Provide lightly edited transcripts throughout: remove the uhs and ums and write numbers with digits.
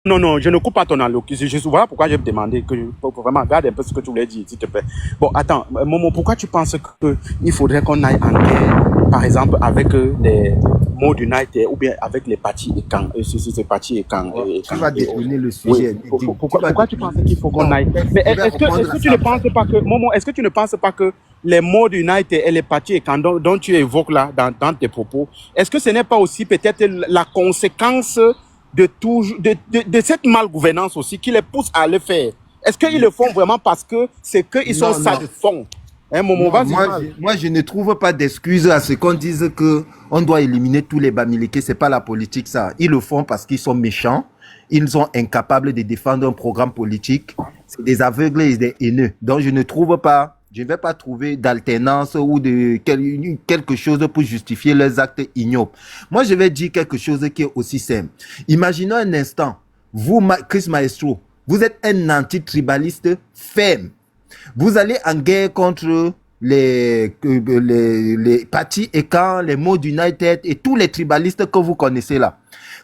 Non, non, je ne coupe pas ton allocution. Voilà pourquoi j'ai demandé que vraiment garde un peu ce que tu voulais dire, s'il te plaît. Bon, attends, Momo, pourquoi tu penses qu'il faudrait qu'on aille en guerre, par exemple, avec les Mod United ou bien avec les partis et partis et camps. Tu vas détourner le sujet. Oui. Pourquoi tu penses qu'il faut qu'on aille? Mais est-ce que tu ne penses pas que, Momo, est-ce que tu ne penses pas que les Mod United et les partis et camps dont tu évoques là dans tes propos, est-ce que ce n'est pas aussi peut-être la conséquence de cette malgouvernance aussi qui les pousse à le faire? Est-ce qu'ils le font vraiment parce que c'est qu'ils sont satisfaits? Hein, moi, je ne trouve pas d'excuses à ce qu'on dise qu'on doit éliminer tous les Bamileke. Ce n'est pas la politique, ça. Ils le font parce qu'ils sont méchants. Ils sont incapables de défendre un programme politique. C'est des aveugles et des haineux. Donc, je ne vais pas trouver d'alternance ou de quelque chose pour justifier leurs actes ignobles. Moi, je vais dire quelque chose qui est aussi simple. Imaginons un instant, vous, Chris Maestro, vous êtes un anti-tribaliste ferme. Vous allez en guerre contre les partis et camps, les Mod United et tous les tribalistes que vous connaissez là.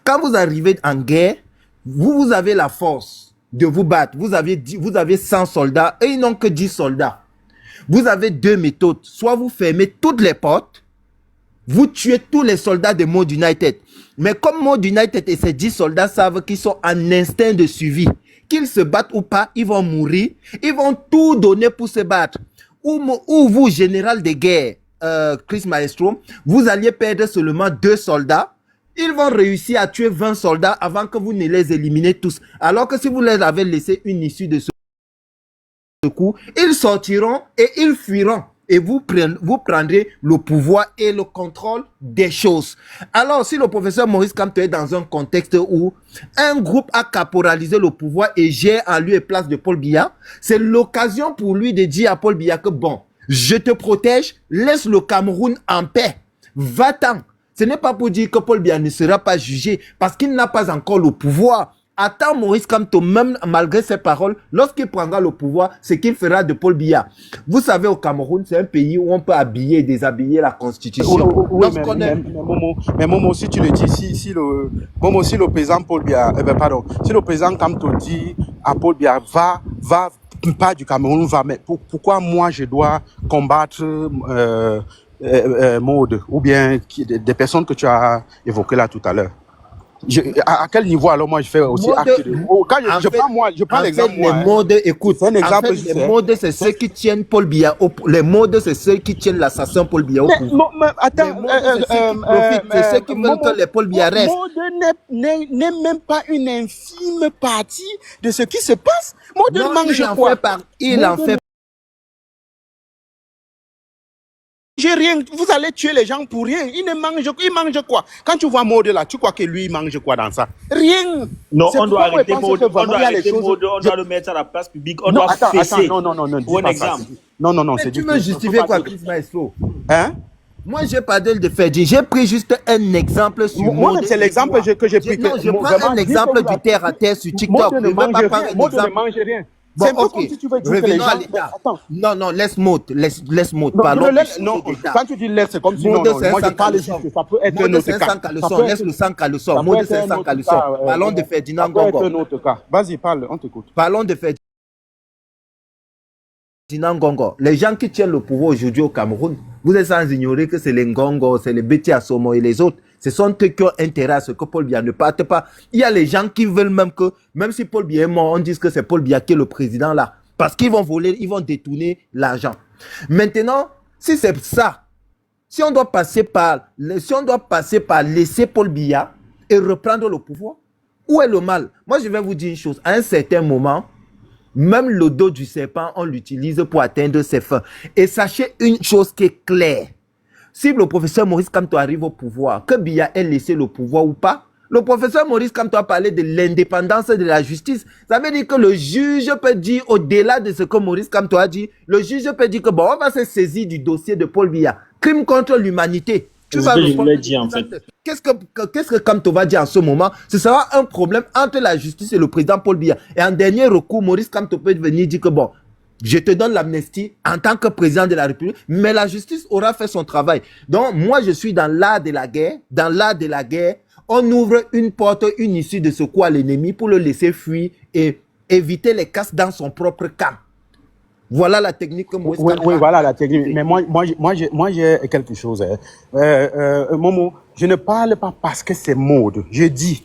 Quand vous arrivez en guerre, vous avez la force de vous battre. Vous avez 100 soldats et ils n'ont que 10 soldats. Vous avez deux méthodes. Soit vous fermez toutes les portes, vous tuez tous les soldats de Mod United. Mais comme Mod United et ses 10 soldats savent qu'ils sont en instinct de survie, qu'ils se battent ou pas, ils vont mourir. Ils vont tout donner pour se battre. Ou vous, général de guerre, Chris Maestro, vous alliez perdre seulement 2 soldats. Ils vont réussir à tuer 20 soldats avant que vous ne les éliminez tous. Alors que si vous les avez laissé une issue de ce coup, ils sortiront et ils fuiront. Et vous prendrez le pouvoir et le contrôle des choses. Alors, si le professeur Maurice Kamto est dans un contexte où un groupe a caporalisé le pouvoir et gère en lieu et place de Paul Biya, c'est l'occasion pour lui de dire à Paul Biya que bon, je te protège, laisse le Cameroun en paix, va-t'en. Ce n'est pas pour dire que Paul Biya ne sera pas jugé parce qu'il n'a pas encore le pouvoir. Attends Maurice Kamto, même malgré ses paroles, lorsqu'il prendra le pouvoir, ce qu'il fera de Paul Biya. Vous savez, au Cameroun, c'est un pays où on peut habiller et déshabiller la Constitution. Oui, mais Momo, si tu le dis, si le président Paul Biya, si le président Kamto dit à Paul Biya, va, pas du Cameroun, va, mais pourquoi moi je dois combattre Maud, ou bien des personnes que tu as évoquées là tout à l'heure? À quel niveau alors moi je fais aussi acte de... Quand je prends l'exemple les modes, écoute, c'est un exemple, les modes c'est ceux qui tiennent Paul Biya les modes c'est ceux qui tiennent l'assassin Paul Biya au pouvoir. Mais attends, c'est ceux qui veulent que les Paul Biya restent. Mode n'est même pas une infime partie de ce qui se passe. Mode mange quoi? Il en fait rien, vous allez tuer les gens pour rien. Il mange quoi? Quand tu vois Maud là, tu crois que lui il mange quoi dans ça? Rien. Non, on doit arrêter Maud, on doit le mettre à la place publique, on doit fesser. Non, bon exemple. Non, c'est tu me justifies quoi, Chris Maestro? Hein? Moi, j'ai pas de faire dire. J'ai pris juste un exemple sur moi, c'est l'exemple que j'ai pris. Non, je prends un exemple du terre à terre sur TikTok. Maud ne mange rien. Bon, c'est un peu comme si tu veux dire que les gens... Non, laisse Maud. Parlons non, quand tu dis laisse, c'est comme si moi je parle ici, ça peut être un autre cas. Laisse le sang caleçon. Maud, c'est un sang caleçon. Parlons de Ferdinand Gongo. Vas-y, parle, on t'écoute. Parlons de Ferdinand Gongo. Les gens qui tiennent le pouvoir aujourd'hui au Cameroun, vous êtes sans ignorer que c'est les Ngongo, c'est les Betty Assomo et les autres. Ce sont eux qui ont intérêt à ce que Paul Biya ne parte pas. Il y a les gens qui veulent même si Paul Biya est mort, on dise que c'est Paul Biya qui est le président là. Parce qu'ils vont voler, ils vont détourner l'argent. Maintenant, si c'est ça, si on doit passer par laisser Paul Biya et reprendre le pouvoir, où est le mal? Moi, je vais vous dire une chose. À un certain moment, même le dos du serpent, on l'utilise pour atteindre ses fins. Et sachez une chose qui est claire. Si le professeur Maurice Kamto arrive au pouvoir, que Biya ait laissé le pouvoir ou pas, le professeur Maurice Kamto a parlé de l'indépendance de la justice. Ça veut dire que le juge peut dire, au-delà de ce que Maurice Kamto a dit, le juge peut dire que bon, on va se saisir du dossier de Paul Biya. Crime contre l'humanité. C'est ce que je voulais dire en fait. Qu'est-ce que Kamto va dire en ce moment? Ce sera un problème entre la justice et le président Paul Biya. Et en dernier recours, Maurice Kamto peut venir dire que bon, je te donne l'amnistie en tant que président de la République, mais la justice aura fait son travail. Donc, moi, je suis dans l'art de la guerre. Dans l'art de la guerre, on ouvre une porte, une issue de secours à l'ennemi pour le laisser fuir et éviter les casses dans son propre camp. Voilà la technique que Moïse Kamto. Oui, voilà la technique. Mais moi, j'ai quelque chose. Momo, je ne parle pas parce que c'est mode. Je dis,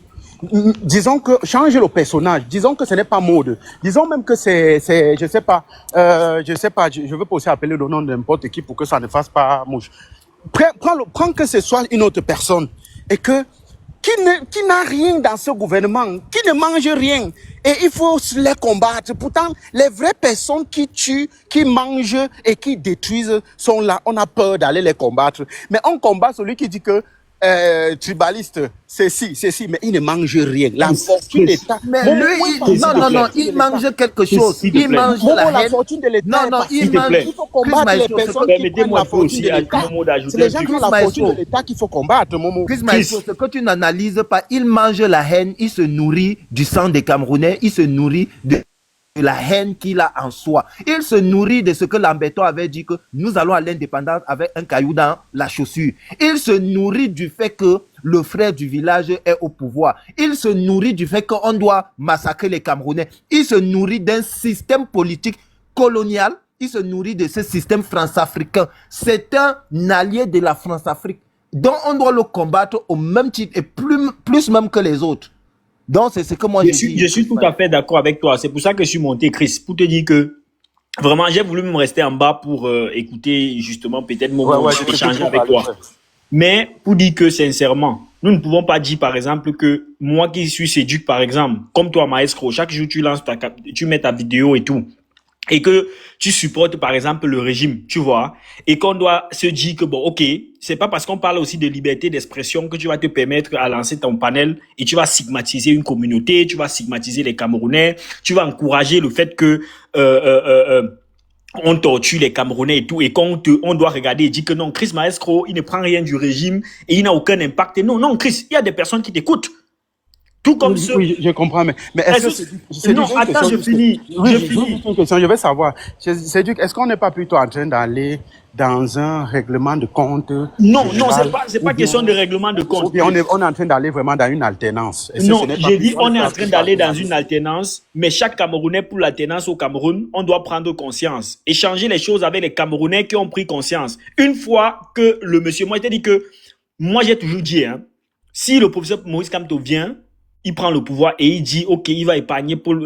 disons que, changer le personnage, disons que ce n'est pas mode. Disons même que je sais pas, je veux pas aussi appeler le nom de n'importe qui pour que ça ne fasse pas mouche. Prends que ce soit une autre personne et que qui n'a rien dans ce gouvernement, qui ne mange rien. Et il faut les combattre. Pourtant, les vraies personnes qui tuent, qui mangent et qui détruisent sont là. On a peur d'aller les combattre. Mais on combat celui qui dit que tribaliste, c'est si, mais il ne mange rien. La fortune d'État. Mais lui, il mange quelque chose. Il mange la haine. fortune de l'État. Non, il mange. Il faut combattre les personnes qui prennent la fortune de l'État. C'est les gens qui ont la fortune de l'État qu'il faut combattre, Momo. Chris Maestro, ce que tu n'analyses pas, il mange la haine, il se nourrit du sang des Camerounais, il se nourrit de la haine qu'il a en soi. Il se nourrit de ce que Lamberton avait dit que nous allons à l'indépendance avec un caillou dans la chaussure. Il se nourrit du fait que le frère du village est au pouvoir. Il se nourrit du fait qu'on doit massacrer les Camerounais. Il se nourrit d'un système politique colonial. Il se nourrit de ce système france-africain. C'est un allié de la France-Afrique. Donc on doit le combattre au même titre et plus même que les autres. Donc, c'est ce que moi je suis tout à fait d'accord avec toi. C'est pour ça que je suis monté, Chris, pour te dire que vraiment, j'ai voulu me rester en bas pour écouter justement peut-être mon échanger avec toi. Mais pour dire que sincèrement, nous ne pouvons pas dire par exemple que moi qui suis séduit par exemple, comme toi Maestro, chaque jour tu mets ta vidéo et tout. Et que tu supportes par exemple le régime, tu vois, et qu'on doit se dire que bon, ok, c'est pas parce qu'on parle aussi de liberté d'expression que tu vas te permettre à lancer ton panel et tu vas stigmatiser une communauté, tu vas stigmatiser les Camerounais, tu vas encourager le fait que on torture les Camerounais et tout, et on doit regarder et dire que non, Chris Maestro, il ne prend rien du régime et il n'a aucun impact. Et non, Chris, il y a des personnes qui t'écoutent. Tout comme oui, oui, je comprends, mais est-ce que c'est non, attends, je finis. Oui, je finis. Une question, je vais savoir. Est-ce qu'on n'est pas plutôt en train d'aller dans un règlement de compte? Non, c'est pas question de règlement de compte. On est en train d'aller vraiment dans une alternance. Non, j'ai dit on est en train d'aller dans une alternance, mais chaque Camerounais pour l'alternance au Cameroun, on doit prendre conscience et changer les choses avec les Camerounais qui ont pris conscience. Une fois que le monsieur, moi, je t'ai dit que, moi, j'ai toujours dit, hein, si le professeur Moïse Kamto vient, il prend le pouvoir et il dit, ok, il va épargner Paul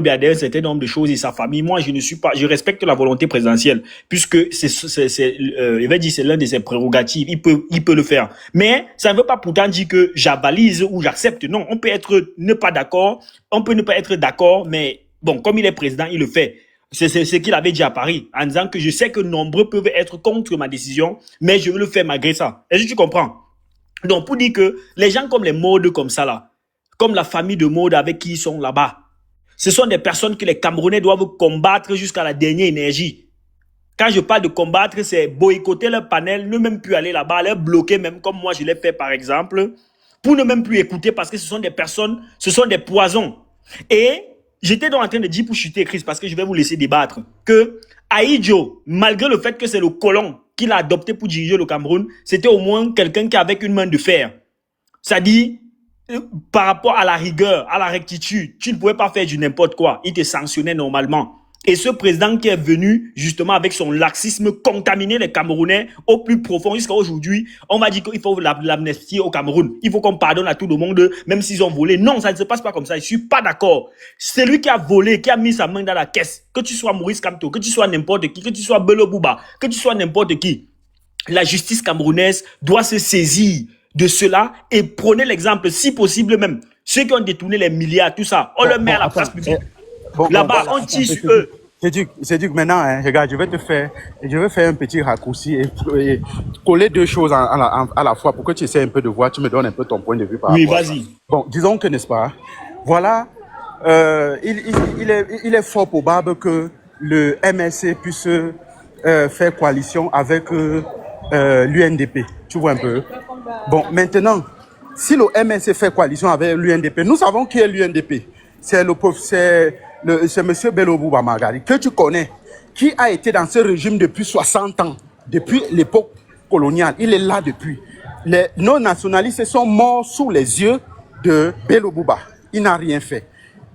Biya un certain nombre de choses et sa famille. Moi, je respecte la volonté présidentielle, puisque il va dire, c'est l'un de ses prérogatives. Il peut le faire. Mais ça ne veut pas pourtant dire que j'abalise ou j'accepte. Non, on peut ne pas être d'accord, mais bon, comme il est président, il le fait. C'est ce qu'il avait dit à Paris, en disant que je sais que nombreux peuvent être contre ma décision, mais je veux le faire malgré ça. Est-ce que tu comprends? Donc, pour dire que les gens comme les modes comme ça là, comme la famille de mode avec qui ils sont là-bas. Ce sont des personnes que les Camerounais doivent combattre jusqu'à la dernière énergie. Quand je parle de combattre, c'est boycotter leur panel, ne même plus aller là-bas, les bloquer même comme moi je l'ai fait par exemple, pour ne même plus écouter parce que ce sont des personnes, ce sont des poisons. Et j'étais donc en train de dire pour chuter Chris, parce que je vais vous laisser débattre, que Ahidjo, malgré le fait que c'est le colon qu'il a adopté pour diriger le Cameroun, c'était au moins quelqu'un qui avait une main de fer. C'est-à-dire, par rapport à la rigueur, à la rectitude, tu ne pouvais pas faire du n'importe quoi. Il te sanctionnait normalement. Et ce président qui est venu, justement, avec son laxisme, contaminer les Camerounais au plus profond jusqu'à aujourd'hui, on va dire qu'il faut l'amnistie au Cameroun. Il faut qu'on pardonne à tout le monde, même s'ils ont volé. Non, ça ne se passe pas comme ça. Je suis pas d'accord. C'est lui qui a volé, qui a mis sa main dans la caisse. Que tu sois Maurice Kamto, que tu sois n'importe qui, que tu sois Bello Bouba, que tu sois n'importe qui. La justice camerounaise doit se saisir de cela et prenez l'exemple, si possible même, ceux qui ont détourné les milliards, tout ça, on le met à la place publique. Là-bas, on tire sur eux. C'est du que maintenant, hein, regarde, je vais faire un petit raccourci et coller deux choses à la fois pour que tu essaies un peu de voir, tu me donnes un peu ton point de vue par rapport à ça. Vas-y. Bon, disons que, n'est-ce pas, voilà, il est fort probable que le MSC puisse faire coalition avec l'UNDP. Tu vois un peu. Bon, maintenant, si le MSC fait coalition avec l'UNDP, nous savons qui est l'UNDP. C'est M. Bello Bouba Magari, que tu connais, qui a été dans ce régime depuis 60 ans, depuis l'époque coloniale. Il est là depuis. nos nationalistes sont morts sous les yeux de Bello Bouba. Il n'a rien fait.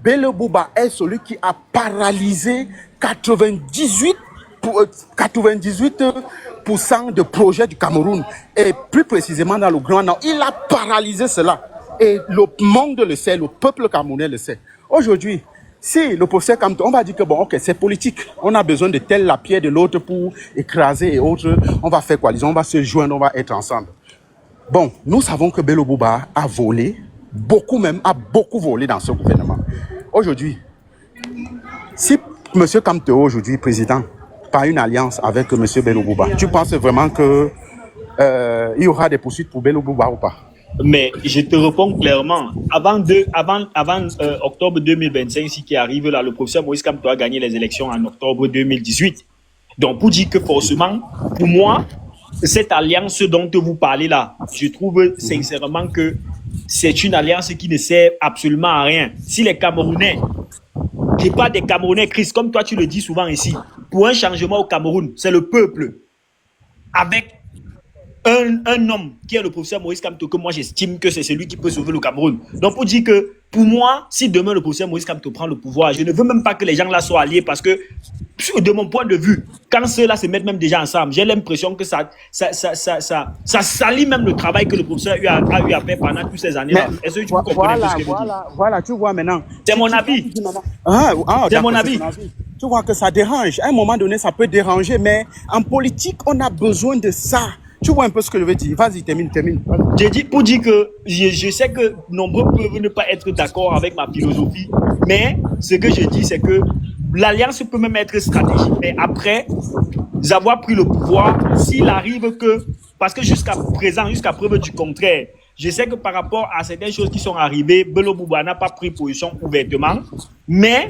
Bello Bouba est celui qui a paralysé 98% de projets du Cameroun. Et plus précisément dans le Grand Nord. Il a paralysé cela. Et le monde le sait, le peuple camerounais le sait. Aujourd'hui, si le professeur Kamto, on va dire que bon, ok, c'est politique. On a besoin de tel la pierre de l'autre pour écraser et autres. On va faire coalition, on va se joindre, on va être ensemble. Bon, nous savons que Bello Bouba a volé, a beaucoup volé dans ce gouvernement. Aujourd'hui, si M. Kamto aujourd'hui président, par une alliance avec M. Bello Bouba, tu penses vraiment que il y aura des poursuites pour Bello Bouba ou pas? Mais je te réponds clairement. Avant octobre 2025, ici qui arrive là, le professeur Moïse Kamto a gagné les élections en octobre 2018. Donc, pour dire que forcément, pour moi, cette alliance dont vous parlez là, je trouve sincèrement que c'est une alliance qui ne sert absolument à rien. Si les Camerounais, je parle des Camerounais, Chris, comme toi tu le dis souvent ici, pour un changement au Cameroun, c'est le peuple avec un homme qui est le professeur Moïse Kamto, que moi j'estime que c'est celui qui peut sauver le Cameroun. Donc pour dire que, pour moi, si demain le professeur Moïse Kamto prend le pouvoir, je ne veux même pas que les gens là soient alliés parce que, de mon point de vue, quand ceux-là se mettent même déjà ensemble, j'ai l'impression que ça salit même le travail que le professeur a eu à faire pendant toutes ces années-là. Est-ce que tu comprends ce que je dis? Voilà, tu vois maintenant. C'est mon avis. C'est mon avis. Tu vois que ça dérange. À un moment donné, ça peut déranger, mais en politique, on a besoin de ça. Tu vois un peu ce que je veux dire. Vas-y, termine. J'ai dit pour dire que je sais que nombreux peuvent ne pas être d'accord avec ma philosophie, mais ce que je dis, c'est que l'alliance peut même être stratégique. Mais après avoir pris le pouvoir, s'il arrive que, parce que jusqu'à présent, jusqu'à preuve du contraire, je sais que par rapport à certaines choses qui sont arrivées, Bello Bouba n'a pas pris position ouvertement, mais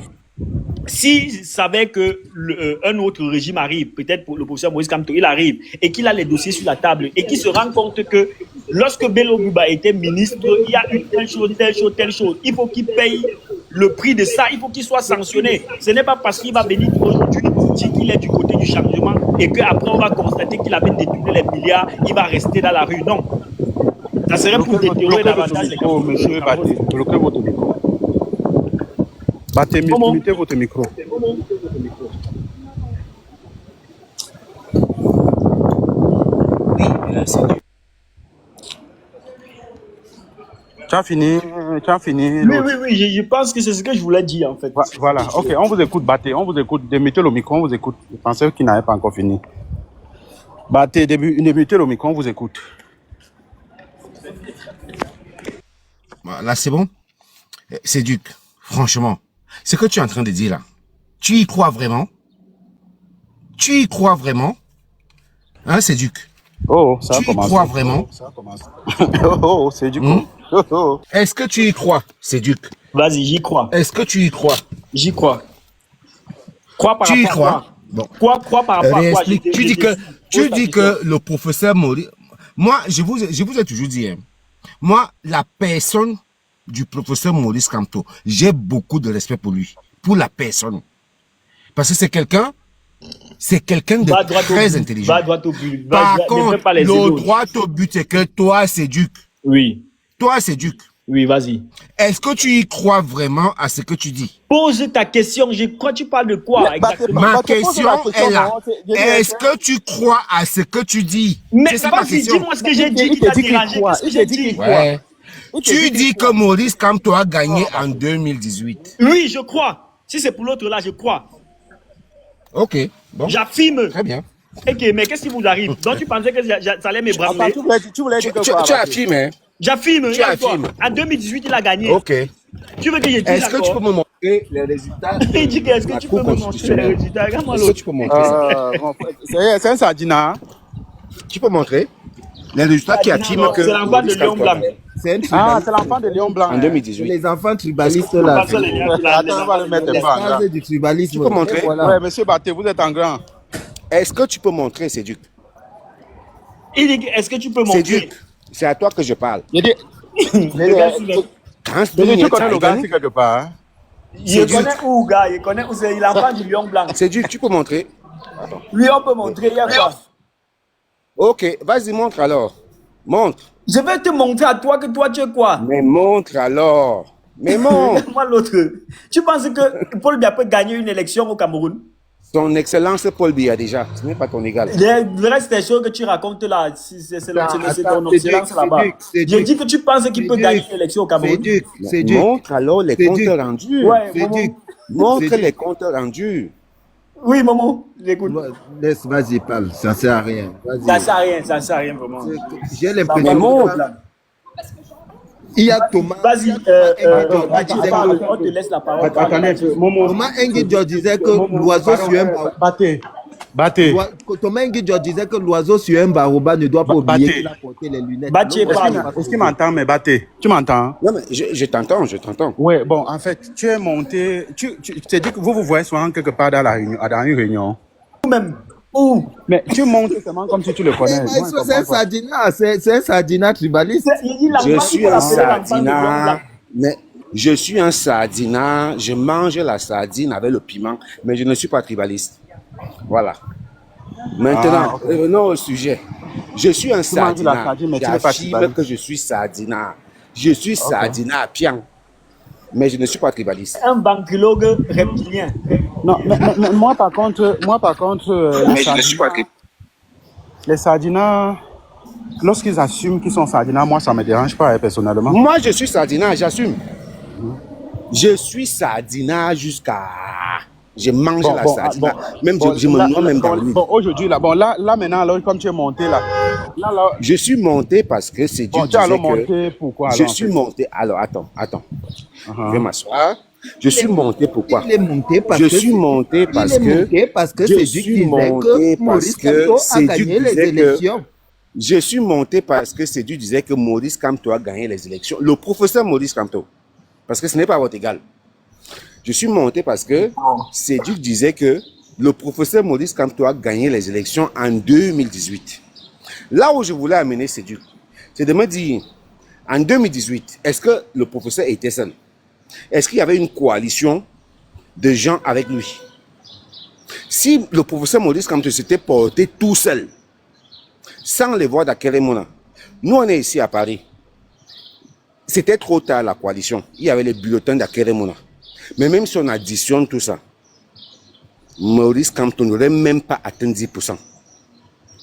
s'il savait que un autre régime arrive, peut-être pour le professeur Moïse Kamto, il arrive et qu'il a les dossiers sur la table et qu'il se rend compte que lorsque Bello Bouba était ministre, il y a eu telle chose, il faut qu'il paye le prix de ça, il faut qu'il soit sanctionné. Ce n'est pas parce qu'il va venir aujourd'hui dire qu'il est du côté du changement et qu'après on va constater qu'il avait détourné les milliards, il va rester dans la rue. Non. Ça serait pour déterrer davantage les Camerounais. Monsieur Baté, bloquez votre micro. Baté, mettez votre micro. Tu as fini. Oui, je pense que c'est ce que je voulais dire en fait. Voilà, ok, on vous écoute, Baté, on vous écoute. Mettez le micro, on vous écoute. Je pensais qu'il n'avait pas encore fini. Baté, mettez le micro, on vous écoute. Là, c'est bon? C'est Duc, franchement, ce que tu es en train de dire là, tu y crois vraiment? Tu y crois vraiment? Hein, c'est Duc? Oh, ça a commencé. Tu y commencé. crois vraiment? Ça a commencé. Oh, c'est Duc. Est-ce que tu y crois, c'est Duc? Vas-y, j'y crois. Est-ce que tu y crois? J'y crois. Crois par Tu y rapport à crois? quoi? Bon. Crois par rapport à quoi? Tu dis que le professeur Maurice... Moi, je vous ai toujours dit, hein, moi, la personne du professeur Maurice Kamto, j'ai beaucoup de respect pour lui, pour la personne. Parce que c'est quelqu'un de très intelligent. Va droit au but. Par contre, le droit au but, c'est que toi, c'est Duc. Oui. Toi, c'est Duc. Oui, vas-y. Est-ce que tu y crois vraiment à ce que tu dis? Pose ta question. Je crois que tu parles de quoi exactement? Ma question est là. Est-ce que tu crois à ce que tu dis? Mais vas-y, dis-moi ce que j'ai dit qui t'a dérangé. Qu'est-ce que j'ai dit? Ouais. Tu dis que Maurice Kamto a gagné en 2018. Oui, je crois. Si c'est pour l'autre là, je crois. Ok, bon. J'affirme. Très bien. Ok, mais qu'est-ce qui vous arrive? Donc tu pensais que ça allait m'ébranler? Tu voulais dire que Tu affirmes, hein? J'affirme. Tu affirmes. En 2018, il a gagné. Ok. Tu veux que je dise Est-ce que tu peux me montrer les résultats? Il dit est-ce que tu peux me montrer les résultats? Regarde-moi Est-ce que l'autre. tu peux montrer? c'est un sardina. Tu peux montrer les résultats qui affirment que... C'est l'enfant de Lion Blanc. C'est l'enfant de Lion Blanc. En 2018. les enfants tribalistes là. Attends, Attends, on va le mettre Les pas en grand. phases du tribalisme. Tu peux montrer? Voilà. Ouais, monsieur Baté, vous êtes en grand. Est-ce que tu peux montrer, c'est Duc? Il dit est-ce que tu peux C'est montrer? Duc. C'est à toi que je parle. Il dit, Le gars, il est- Quand tu connais le gars ici quelque part. Hein? il connaît où, gars? Il connaît où c'est? Il est l'enfant du Lion Blanc. C'est Duc, tu peux montrer? Lui, on peut montrer. Il y a quoi? Ok, vas-y, montre alors. Montre. Je vais te montrer à toi que toi, tu es quoi? Mais montre alors. Mais montre. Moi, l'autre. Tu penses que Paul Biya peut gagner une élection au Cameroun? Son Excellence Paul Biya déjà. Ce n'est pas ton égal. Le reste des choses que tu racontes là, c'est ton Attends, excellence là-bas. c'est Je Duc. dis que tu penses qu'il peut C'est gagner Duc. une élection au C'est Cameroun. Duc, c'est Mais Duc. montre alors les C'est comptes Duc. rendus. Ouais, C'est Momo. Duc. Montre C'est les Duc. comptes rendus. Oui, Momo, j'écoute. Laisse, vas-y, parle, ça sert à rien. Vas-y. Ça sert à rien vraiment. J'ai Ça l'impression va Mais montre. pas là. il y a Thomas. Vas-y, Thomas on te laisse la parole. Attendez, Momo. Thomas Nguidjo disait que l'oiseau sur un baobab. Battez. Thomas Nguidjo disait que l'oiseau sur un baobab ne doit pas oublier Battez. qu'il a porté les lunettes. Bati parle. Est-ce qu'il m'entend, mais battez? Tu m'entends? Non, mais je t'entends, je t'entends. Ouais, bon, en fait, tu es monté. Tu t'es dit que vous voyez souvent quelque part dans la réunion, dans une réunion. Même. Où? Mais tu montes seulement comme si tu le connais. Moi, je C'est comprends un pas. sardinat, c'est un sardinat tribaliste. Je suis un sardinat, mais je suis un sardinat. Je mange la sardine avec le piment, mais je ne suis pas tribaliste. Voilà. Maintenant, revenons au sujet. Je suis un Tu manges la sardinat. sardine, mais tu n'es pas J'affirme tribaliste. que je suis sardinat. Je suis sardinat à pian, mais je ne suis pas tribaliste. Un banquilogue reptilien. Non, mais moi par contre, Mais je ne suis pas tribaliste. les sardinats, lorsqu'ils assument qu'ils sont sardinats, moi ça me dérange pas personnellement. Moi, je suis sardinat, j'assume. Je suis sardinat jusqu'à... Je mange la sardinat. Même je me noie même dans le lit. Bon, aujourd'hui, là, maintenant, alors, comme tu es monté là, Je suis monté parce que c'est Dieu bon, tu es disait alors que... monté pourquoi Je alors, en suis fait? monté... Alors, attends. Je vais m'asseoir. Je suis monté pourquoi? Il est monté parce Je que suis monté parce il est que... monté parce que je c'est Duc suis qui disait monté que parce Maurice que Kamto a c'est Duc gagné les disait que- élections. Je suis monté parce que Sédu disait que Maurice Kamto a gagné les élections. Le professeur Maurice Kamto. Parce que ce n'est pas votre égal. Je suis monté parce que Sédu disait que le professeur Maurice Kamto a gagné les élections en 2018. Là où je voulais amener Sédu, c'est de me dire, en 2018, est-ce que le professeur était seul? Est-ce qu'il y avait une coalition de gens avec lui? Si le professeur Maurice Kamto s'était porté tout seul, sans les voix d'Akeremona, nous on est ici à Paris. C'était trop tard la coalition. Il y avait les bulletins d'Akeremona. Mais même si on additionne tout ça, Maurice Kamto n'aurait même pas atteint 10%.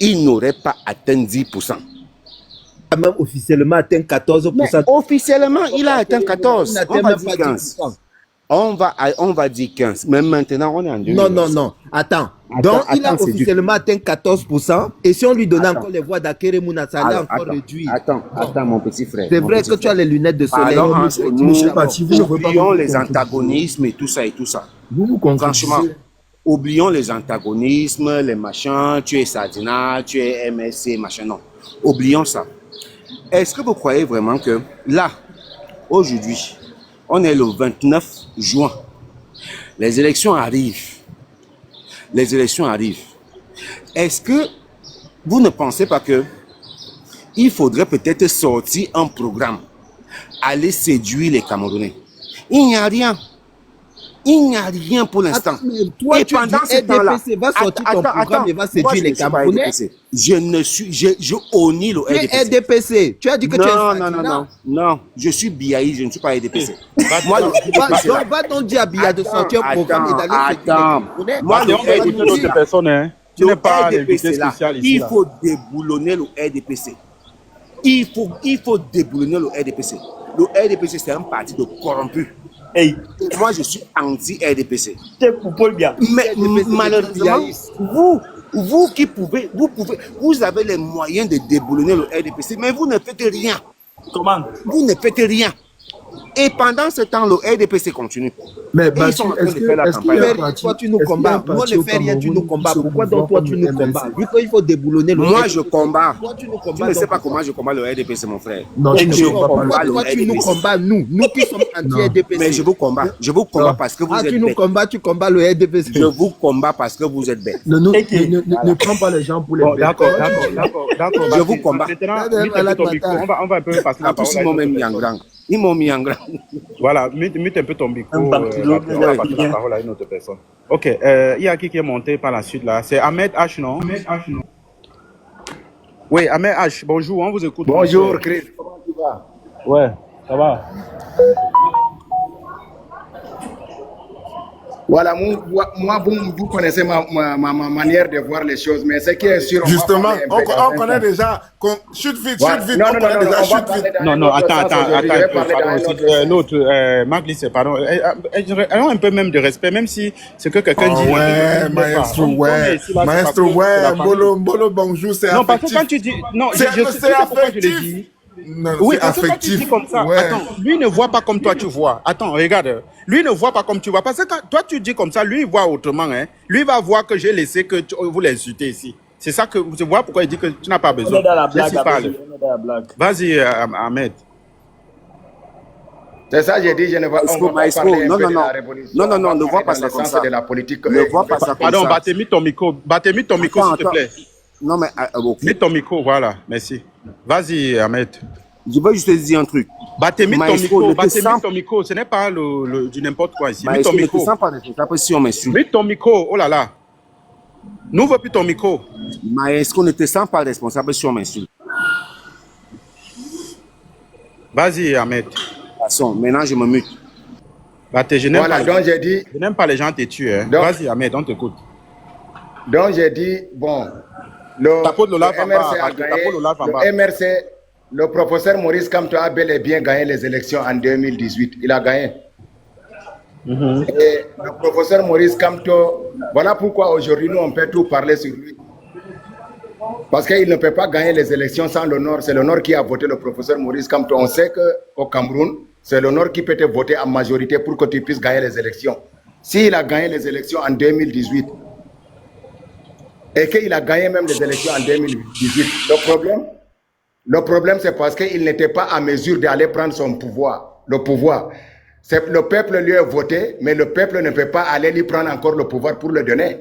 Il n'aurait pas atteint 10%. Il a même officiellement atteint 14%. Mais officiellement, il a atteint 14. Il n'atteint On va même dire pas 15. 10%. On va dire 15. Mais maintenant, on est en 2020. Non. Attends. Donc, il a attends, c'est officiellement atteint 14%. Et si on lui donnait Attends. encore les voix d'Akeremona, ça allait Alors, encore réduire. Attends, mon petit frère. C'est mon vrai petit que tu as frère. les lunettes de soleil. Alors, entre nous, Oublions oublions les antagonismes et tout ça et tout ça. Franchement, oublions les antagonismes, les machins, tu es Sardina, tu es MSC, machin, non. Oublions ça. Est-ce que vous croyez vraiment que là, aujourd'hui, on est le 29 juin, les élections arrivent. Les élections arrivent. Est-ce que vous ne pensez pas que il faudrait peut-être sortir un programme, aller séduire les Camerounais? Il n'y a rien. Il n'y a rien pour l'instant. Attends, mais toi, Et tu pendant dis ce temps-là, RDPC va sortir ton programme et va moi, séduire je les ne suis pas Camerounais. RDPC. Je honnie le Tu es RDPC. RDPC. Tu as dit que tu es Non. Je suis BAI, je ne suis pas RDPC. Moi, Va donc dire à Biya de sortir un programme et d'aller séduire les attends. Camerounais. Moi, Bah, on va écouter d'autres personnes, hein. Tu le n'es pas RDPC l'invité là, spécial ici. il là. faut déboulonner le RDPC. Il faut déboulonner le RDPC. Le RDPC, c'est un parti de corrompus. Hey, Et moi, je suis anti-RDPC. c'est pour Paul Biya. Mais malheureusement, vous avez les moyens de déboulonner le RDPC, mais vous ne faites rien. Comment? Vous ne faites rien. Et pendant ce temps, le RDPC continue. Mais Et ils sont en train de faire la campagne. Mais toi, tu nous combats. Nous, on ne fait rien, tu nous combats. Pourquoi donc toi, tu nous combats? Vu qu'il faut déboulonner le Moi, RDPC. je combats. Toi, tu nous Tu combats. ne sais donc pas comment je combats le RDPC, mon frère. Non, tu ne je combats pas. combats le Pourquoi toi, tu nous RDPC. combats, nous qui sommes anti-RDPC? Mais je vous combats. Je vous combats parce que vous Ah, tu êtes nous bêtes. combats, tu combats le RDPC. Je vous combats parce que vous êtes bêtes. Ne prends pas les gens pour les Bon, bêtes. d'accord. Je vous combats. Maintenant, mute un peu ton micro. On va un peu passer la En plus, parole. ils m'ont même mis en à une autre grand. Ils m'ont mis en grand. personne. Voilà, mute un peu ton micro. Un banquilogue, on va passer la parole à une autre personne. Ok, il y a qui est monté par la suite là? C'est Ahmed H, non? Oui, Ahmed H, bonjour, on vous écoute. Bonjour, Chris. Comment tu vas? Ouais, ça va. Voilà, moi, vous connaissez ma manière de voir les choses, mais ce qui est sûr, Justement, on on connaît déjà. Chute vite, voilà. chute vite. Non, on connaît déjà, chute vite. Non, attends, l'autre, Maglis, pardon. Ayons un peu même de respect, même si ce que quelqu'un dit. Ouais, maestro, ouais. Maestro, ouais. Mbolo, bonjour, c'est affectif. Non, parce que quand tu dis. Non, c'est affectif. Non, oui, c'est parce que quand tu dis affectif. comme ça, Ouais. attends, lui ne voit pas comme toi tu vois. Attends, regarde, lui ne voit pas comme tu vois. Parce que quand toi tu dis comme ça, lui il voit autrement. Hein. Lui va voir que j'ai laissé que vous l'insultez ici. C'est ça que tu vois pourquoi il dit que tu n'as pas On besoin. est dans la blague. Laisse-y parler. On est dans la blague. Vas-y, Ahmed. C'est ça, j'ai dit, je ne vois pas Maestro, parler un non, peu non, de non. la révolution. Non, non, non, On va ne vois parler pas dans ça le comme sens ça. de la politique. Ne vois pas ça comme Pardon, ça. battez-moi ton micro. Battez-moi ton micro, s'il te plaît. Non, mais ok. Mets ton micro, voilà. Merci. Vas-y, Ahmed. Je veux juste te dire un truc. Battez-moi ton Maestro, micro. ne te Battez-moi sens- ton micro. Ce n'est pas du n'importe quoi ici. Mets Maestro, ton ne te micro. sens pas responsable si on m'insulte. Mets ton micro. Oh là là. N'ouvre plus ton micro. Maestro, ne te sens pas responsable si on m'insulte. Vas-y, Ahmed. De toute façon, maintenant, je me mute. Je n'aime Voilà, pas, donc j'ai dit, je n'aime pas les gens te tuent. Hein. Donc- Vas-y, Ahmed, on t'écoute. donc j'ai dit, bon, le, Tapo de le Lola Famba, MRC a Tapo de Lola gagné, Famba. le MRC, le professeur Maurice Kamto a bel et bien gagné les élections en 2018. Il a gagné. Et le professeur Maurice Kamto, voilà pourquoi aujourd'hui nous on peut tout parler sur lui. Parce qu'il ne peut pas gagner les élections sans le Nord. C'est le Nord qui a voté le professeur Maurice Kamto. On sait qu'au Cameroun, c'est le Nord qui peut te voter en majorité pour que tu puisses gagner les élections. S'il a gagné les élections en 2018 et qu'il a gagné même les élections en 2018, le problème c'est parce qu'il n'était pas à mesure d'aller prendre son pouvoir. Le pouvoir. Le peuple lui a voté, mais le peuple ne peut pas aller lui prendre encore le pouvoir pour le donner.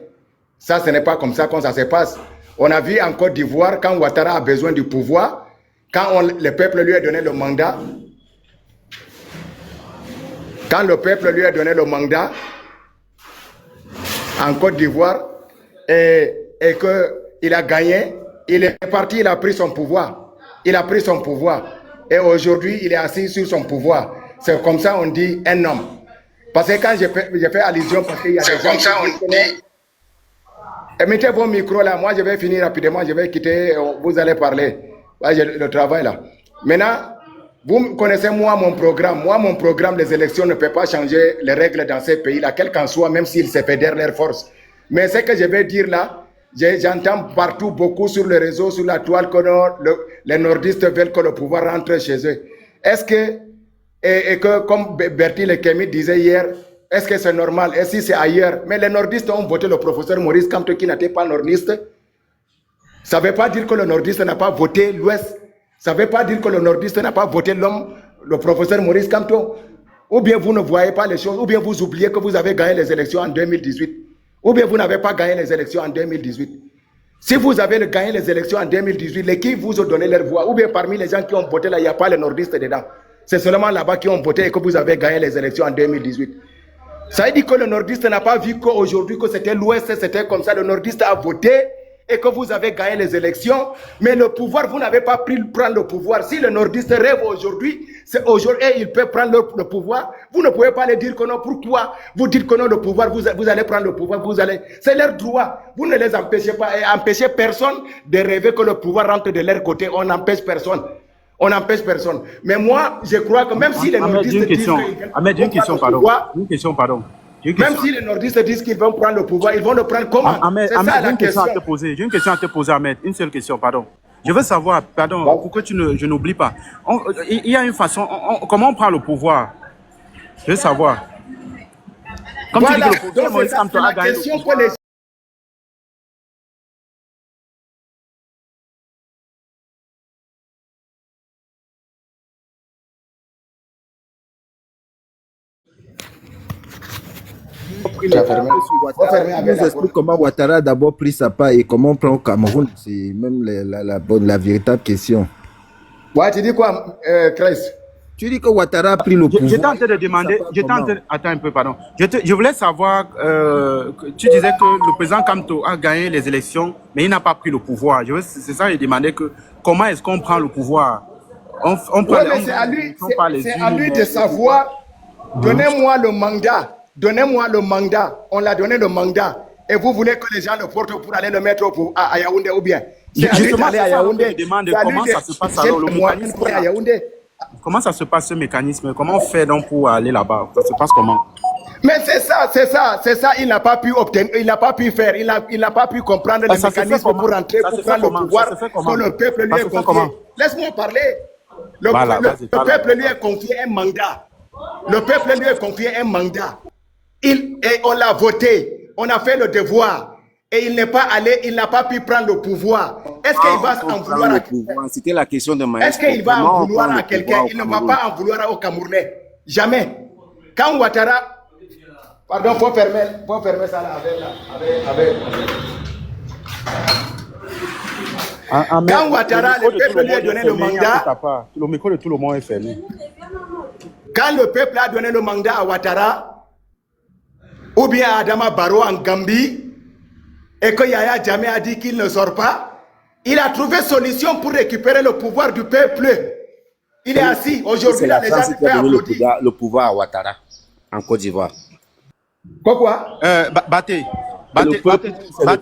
Ça, ce n'est pas comme ça que ça se passe. On a vu en Côte d'Ivoire, quand Ouattara a besoin du pouvoir, quand le peuple lui a donné le mandat, en Côte d'Ivoire, et qu'il a gagné, il est parti, il a pris son pouvoir. Et aujourd'hui, il est assis sur son pouvoir. C'est comme ça on dit un homme. Parce que quand j'ai fait allusion, parce qu'il y a des gens qui disent... Mettez vos micros là, moi je vais finir rapidement, je vais quitter, vous allez parler. Ouais, j'ai le travail là. Maintenant, vous connaissez mon programme, les élections ne peuvent pas changer les règles dans ces pays-là, quel qu'en soit, même s'ils se fédèrent leur force. Mais ce que je vais dire là, j'entends partout beaucoup sur les réseaux, sur la toile, que les nordistes veulent que le pouvoir rentre chez eux. Est-ce que, et que comme Bertil et Kémy disaient hier, est-ce que c'est normal? Et si c'est ailleurs? Mais les nordistes ont voté le professeur Maurice Kamto qui n'était pas nordiste. Ça ne veut pas dire que le nordiste n'a pas voté l'Ouest. Ça ne veut pas dire que le nordiste n'a pas voté le professeur Maurice Kamto. Ou bien vous ne voyez pas les choses, ou bien vous oubliez que vous avez gagné les élections en 2018. Ou bien vous n'avez pas gagné les élections en 2018. Si vous avez gagné les élections en 2018, les qui vous ont donné leur voix, ou bien parmi les gens qui ont voté là, il n'y a pas les nordistes dedans. C'est seulement là-bas qui ont voté et que vous avez gagné les élections en 2018. Ça veut dire que le nordiste n'a pas vu qu'aujourd'hui que c'était l'Ouest, c'était comme ça. Le nordiste a voté et que vous avez gagné les élections, mais le pouvoir, vous n'avez pas prendre le pouvoir. Si le nordiste rêve aujourd'hui, c'est aujourd'hui et il peut prendre le pouvoir. Vous ne pouvez pas le dire que non. Pourquoi vous dites que non, le pouvoir, vous allez prendre le pouvoir, c'est leur droit. Vous ne les empêchez pas et empêchez personne de rêver que le pouvoir rentre de leur côté. On n'empêche personne. On n'empêche personne. Mais moi, je crois que même si les nordistes disent qu'ils une question, pardon. Même si les nordistes disent qu'ils vont prendre le pouvoir, ils vont le prendre comment? Ahmed, C'est ça j'ai la une question question. à te poser. J'ai une question à te poser, Ahmed. Une seule question, pardon. Je veux savoir, pardon, pour que je n'oublie pas. Il y a une façon, comment on prend le pouvoir? Je veux savoir. Comme Voilà, tu dis que le donc Maurice c'est Kamto a la gagné le question pouvoir. que les Il nous explique comment Ouattara a d'abord pris sa part et comment on prend au Cameroun. C'est même la véritable question. Ouais, tu dis quoi, Chris? Tu dis que Ouattara a pris le pouvoir. J'étais en train de demander, attends un peu, pardon. Je voulais savoir, tu disais que le président Kamto a gagné les élections, mais il n'a pas pris le pouvoir. C'est ça, je demandais que comment est-ce qu'on prend le pouvoir? C'est à lui de savoir. Donnez-moi le mandat. Donnez-moi le mandat. On l'a donné le mandat. Et vous voulez que les gens le portent pour aller le mettre à Yaoundé ou bien? Justement, c'est à Yaoundé. Je demande comment ça se passe alors, le mécanisme. Comment ça se passe ce mécanisme? Comment on fait donc pour aller là-bas? Ça se passe comment? Mais c'est ça, il n'a pas pu obtenir, il n'a pas pu faire, il n'a pas pu comprendre les mécanismes pour rentrer, pour prendre le pouvoir que le peuple lui a confié. Laisse-moi parler. Le peuple lui a confié un mandat. Le peuple lui a confié un mandat. Et on l'a voté, on a fait le devoir. Et il n'est pas allé, il n'a pas pu prendre le pouvoir. Est-ce qu'il va en vouloir à quelqu'un? C'était la question de Maël. Est-ce qu'il va en vouloir à quelqu'un? Il ne va pas en vouloir au Camerounais. Jamais. Quand Ouattara... Pardon, faut fermer ça là avec... Quand Ouattara, le peuple lui a donné le mandat... Le micro de tout le monde est fermé. Quand le peuple a donné le mandat à Ouattara, ou bien à Adama Barrow en Gambie, et que Yaya Jammeh a dit qu'il ne sort pas, il a trouvé solution pour récupérer le pouvoir du peuple. Il est assis. Aujourd'hui, les gens peuvent applaudir. Le pouvoir à Ouattara, en Côte d'Ivoire. Quoi? Baté,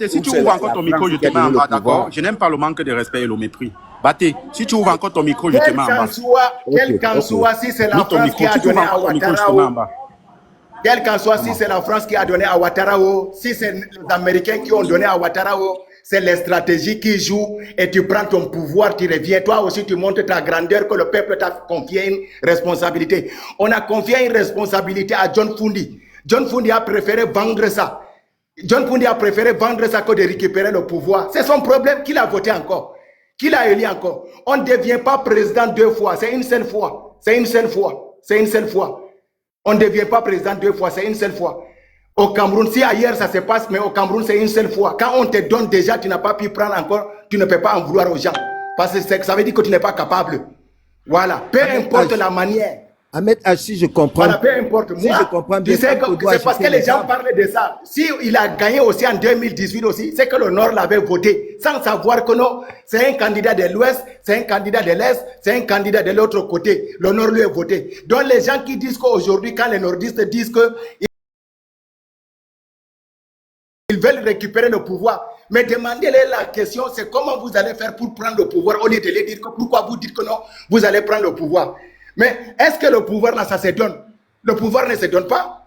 si tu ouvres encore ton micro, je te mets en bas, d'accord? Je n'aime pas le manque de respect et le mépris. Baté, si tu ouvres encore ton micro, je te mets en bas. Quel qu'en soit, si c'est la France qui a donné à Ouattara, quel qu'en soit, si c'est la France qui a donné à Ouattara, si c'est les Américains qui ont donné à Ouattara, c'est les stratégies qui jouent et tu prends ton pouvoir, tu reviens. Toi aussi, tu montres ta grandeur que le peuple t'a confié une responsabilité. On a confié une responsabilité à John Fundi. John Fundi a préféré vendre ça. John Fundi a préféré vendre ça que de récupérer le pouvoir. C'est son problème. Qui l'a voté encore? Qui l'a élu encore? On ne devient pas président 2 fois. C'est une seule fois. C'est une seule fois. C'est une seule fois. On ne devient pas président 2 fois. C'est une seule fois. Au Cameroun, si ailleurs ça se passe, mais au Cameroun, c'est une seule fois. Quand on te donne déjà, tu n'as pas pu prendre encore, tu ne peux pas en vouloir aux gens. Parce que ça veut dire que tu n'es pas capable. Voilà. Peu importe la manière. Ahmed Hachi, je comprends. Voilà, peu importe. Moi, si je comprends bien, c'est parce que les gens parlent de ça. Si il a gagné aussi en 2018 aussi, c'est que le Nord l'avait voté, sans savoir que non, c'est un candidat de l'Ouest, c'est un candidat de l'Est, c'est un candidat de l'autre côté. Le Nord lui a voté. Donc les gens qui disent qu'aujourd'hui, quand les nordistes disent que ils veulent récupérer le pouvoir, mais demandez-les la question, c'est comment vous allez faire pour prendre le pouvoir, au lieu de les dire que pourquoi vous dites que non, vous allez prendre le pouvoir. Mais est-ce que le pouvoir là, ça se donne? Le pouvoir ne se donne pas.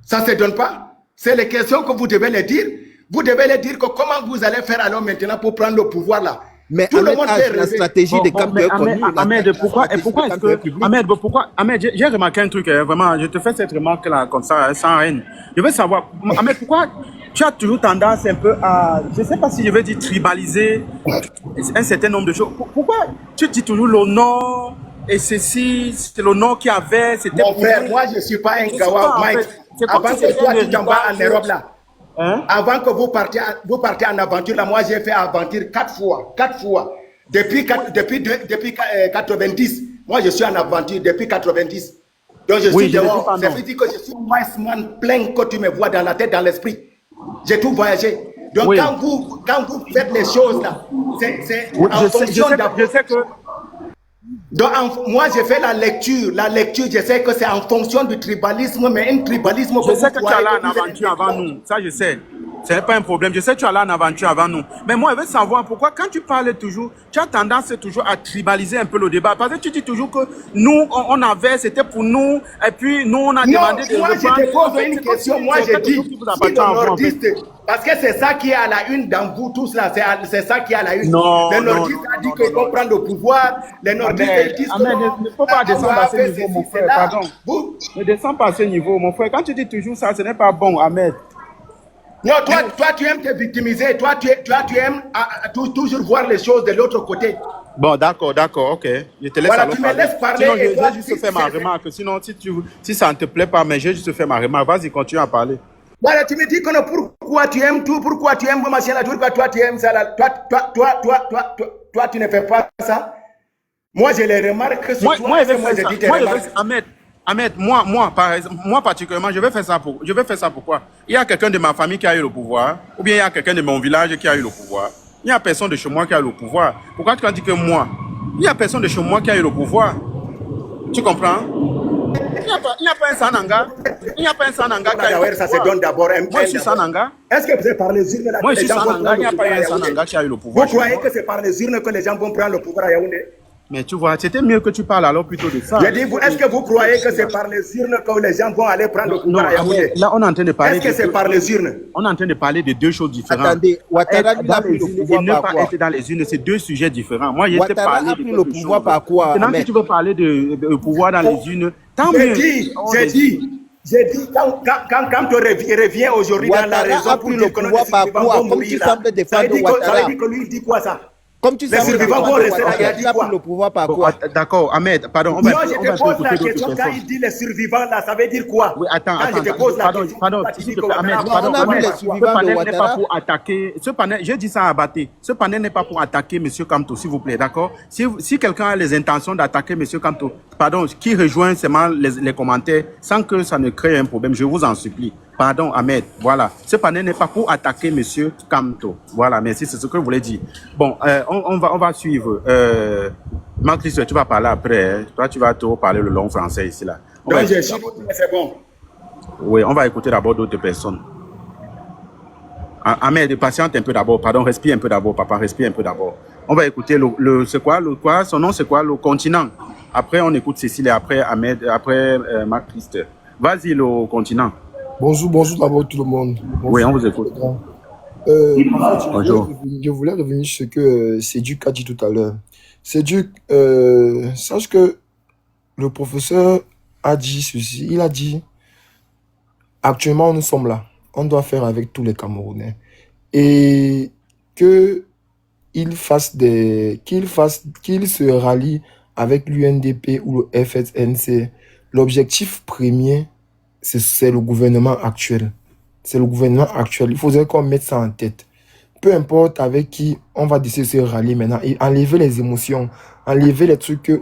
Ça ne se donne pas. C'est les questions que vous devez les dire. Vous devez les dire que comment vous allez faire alors maintenant pour prendre le pouvoir là. Mais tout le monde la stratégie des capteurs connus. Ahmed, pourquoi est-ce que... Ahmed, j'ai remarqué un truc, vraiment, je te fais cette remarque là, comme ça, sans haine. Je veux savoir, Ahmed, pourquoi tu as toujours tendance un peu à, je ne sais pas si je veux dire tribaliser un certain nombre de choses. Pourquoi tu dis toujours le nom et ceci, c'est le nom qu'il y avait, c'était... Mon frère, moi je ne suis pas un Gawa, Mike. Avant que toi tu t'en vas en Europe là. Hein? Avant que vous partiez en aventure, là, moi j'ai fait aventure 4 fois. Depuis 90, moi je suis en aventure depuis 90. Donc je suis dehors. Ça veut dire que je suis un man plein que tu me vois dans la tête, dans l'esprit. J'ai tout voyagé. Donc quand vous faites les choses là, c'est en fonction je sais que... Donc moi j'ai fait la lecture, je sais que c'est en fonction du tribalisme, mais un tribalisme... Je sais que tu allais en aventure avant nous, ça je sais, ce n'est pas un problème, je sais que tu allais en aventure avant nous, mais moi je veux savoir pourquoi quand tu parles toujours, tu as tendance toujours à tribaliser un peu le débat, parce que tu dis toujours que nous on avait, c'était pour nous, et puis nous on a demandé de... Non, moi je te pose une question, moi je dis, si le nordiste, parce que c'est ça qui est à la une dans vous tous là, c'est ça qui est à la une. Non, les nordistes ont dit qu'ils vont prendre le pouvoir, les nordistes disent que non. Ne faut pas descendre à ce niveau, mon frère, pardon. Ne descends pas à ce niveau, mon frère. Quand tu dis toujours ça, ce n'est pas bon, Ahmed. Non, toi tu aimes te victimiser, toi tu aimes toujours voir les choses de l'autre côté. Bon, d'accord, ok. Je te laisse voilà, tu me laisses parler. Sinon, je vais juste faire ma remarque. Sinon, si ça ne te plaît pas, mais je vais juste faire ma remarque. Vas-y, continue à parler. Voilà, tu me dis que non, pourquoi tu aimes tout, pourquoi tu aimes machin là, pourquoi toi tu aimes ça là, toi tu ne fais pas ça. Moi, je les remarque sur toi. Moi, je vais Moi, faire je ça. dis tes Moi, je vais remarques. Ahmed, moi, par exemple, moi particulièrement, je vais faire ça pourquoi? Il y a quelqu'un de ma famille qui a eu le pouvoir, ou bien il y a quelqu'un de mon village qui a eu le pouvoir. Il n'y a personne de chez moi qui a eu le pouvoir. Pourquoi tu as dit que moi? Il n'y a personne de chez moi qui a eu le pouvoir. Tu comprends? Il n'y a pas un Sananga. Il n'y a pas un Sananga qui a eu le pouvoir. Ça se donne d'abord un. Moi, je suis Sananga. Est-ce que c'est par les urnes là Moi, que je les suis gens vont Sananga. prendre Il n'y a le pas pouvoir un à Yaoundé? Sananga qui a eu le pouvoir. Vous croyez que c'est par les urnes que les gens vont prendre le pouvoir à Yaoundé? Mais tu vois, c'était mieux que tu parles alors plutôt de ça. J'ai dit, est-ce que vous croyez que c'est par les urnes que les gens vont aller prendre le pouvoir à Yaoundé? Là, on est en train de parler. Est-ce que c'est par les urnes? On est en train de parler de deux choses différentes. Attendez, Ouattara Être lui a dans pris les le urnes pouvoir et ne par pas quoi? être dans les urnes, c'est deux sujets différents. Moi, j'étais Ouattara parlé a de pris le quelque pouvoir chose. par quoi, Maintenant que Ahmed? tu veux parler de pouvoir dans les urnes, tant J'ai mieux. dit, quand tu reviens aujourd'hui dans la Ouattara raison a pour pris dire le que pouvoir par survivants quoi? vont Comme tu mourir, sembles ça défendre veut dire Ouattara. que lui, il dit quoi ça? Comme tu Les sembles survivants vont rester là, il a Ouattara, dit il a pris quoi? le pouvoir par Bon, quoi? d'accord, Ahmed, pardon. Non, je te pose la question, quand il dit les survivants là, ça veut dire quoi? Oui, attends, Quand je te pose la question, pardon, tu dis s'il te que plaît, Ouattara Ahmed, va pardon, on a vu Ahmed, les ce survivants de panel n'est pas Ouattara. pour attaquer, ce panel, j'ai dit ça à Abaté, ce panel n'est pas pour attaquer M. Kamto, s'il vous plaît, d'accord? Si quelqu'un a les intentions d'attaquer M. Kamto, pardon, qui rejoint seulement les commentaires, sans que ça ne crée un problème, je vous en supplie. Pardon, Ahmed, voilà. Ce panel n'est pas pour attaquer M. Kamto. Voilà, merci, c'est ce que je voulais dire. Bon, on va suivre. Marc-Christ, tu vas parler après. Hein. Toi, tu vas te parler le long français ici, là. Donc, je suis c'est bon. Oui, on va écouter d'abord d'autres personnes. Ahmed, patiente un peu d'abord. Pardon, respire un peu d'abord, papa, respire un peu d'abord. On va écouter c'est quoi, son nom, c'est quoi, le continent. Après, on écoute Cécile et après Ahmed, après Marc-Christ. Vas-y, le continent. Bonjour d'abord tout le monde. Bonjour. Oui, on vous écoute. En fait, Bonjour. je voulais revenir sur ce que Céduc a dit tout à l'heure. Céduc, sache que le professeur a dit ceci. Il a dit, actuellement, nous sommes là. On doit faire avec tous les Camerounais. Et qu'il se rallie avec l'UNDP ou le FSNC. L'objectif premier, c'est le gouvernement actuel. C'est le gouvernement actuel. Il faudrait qu'on mette ça en tête. Peu importe avec qui on va décider de se rallier maintenant et enlever les émotions, enlever les trucs que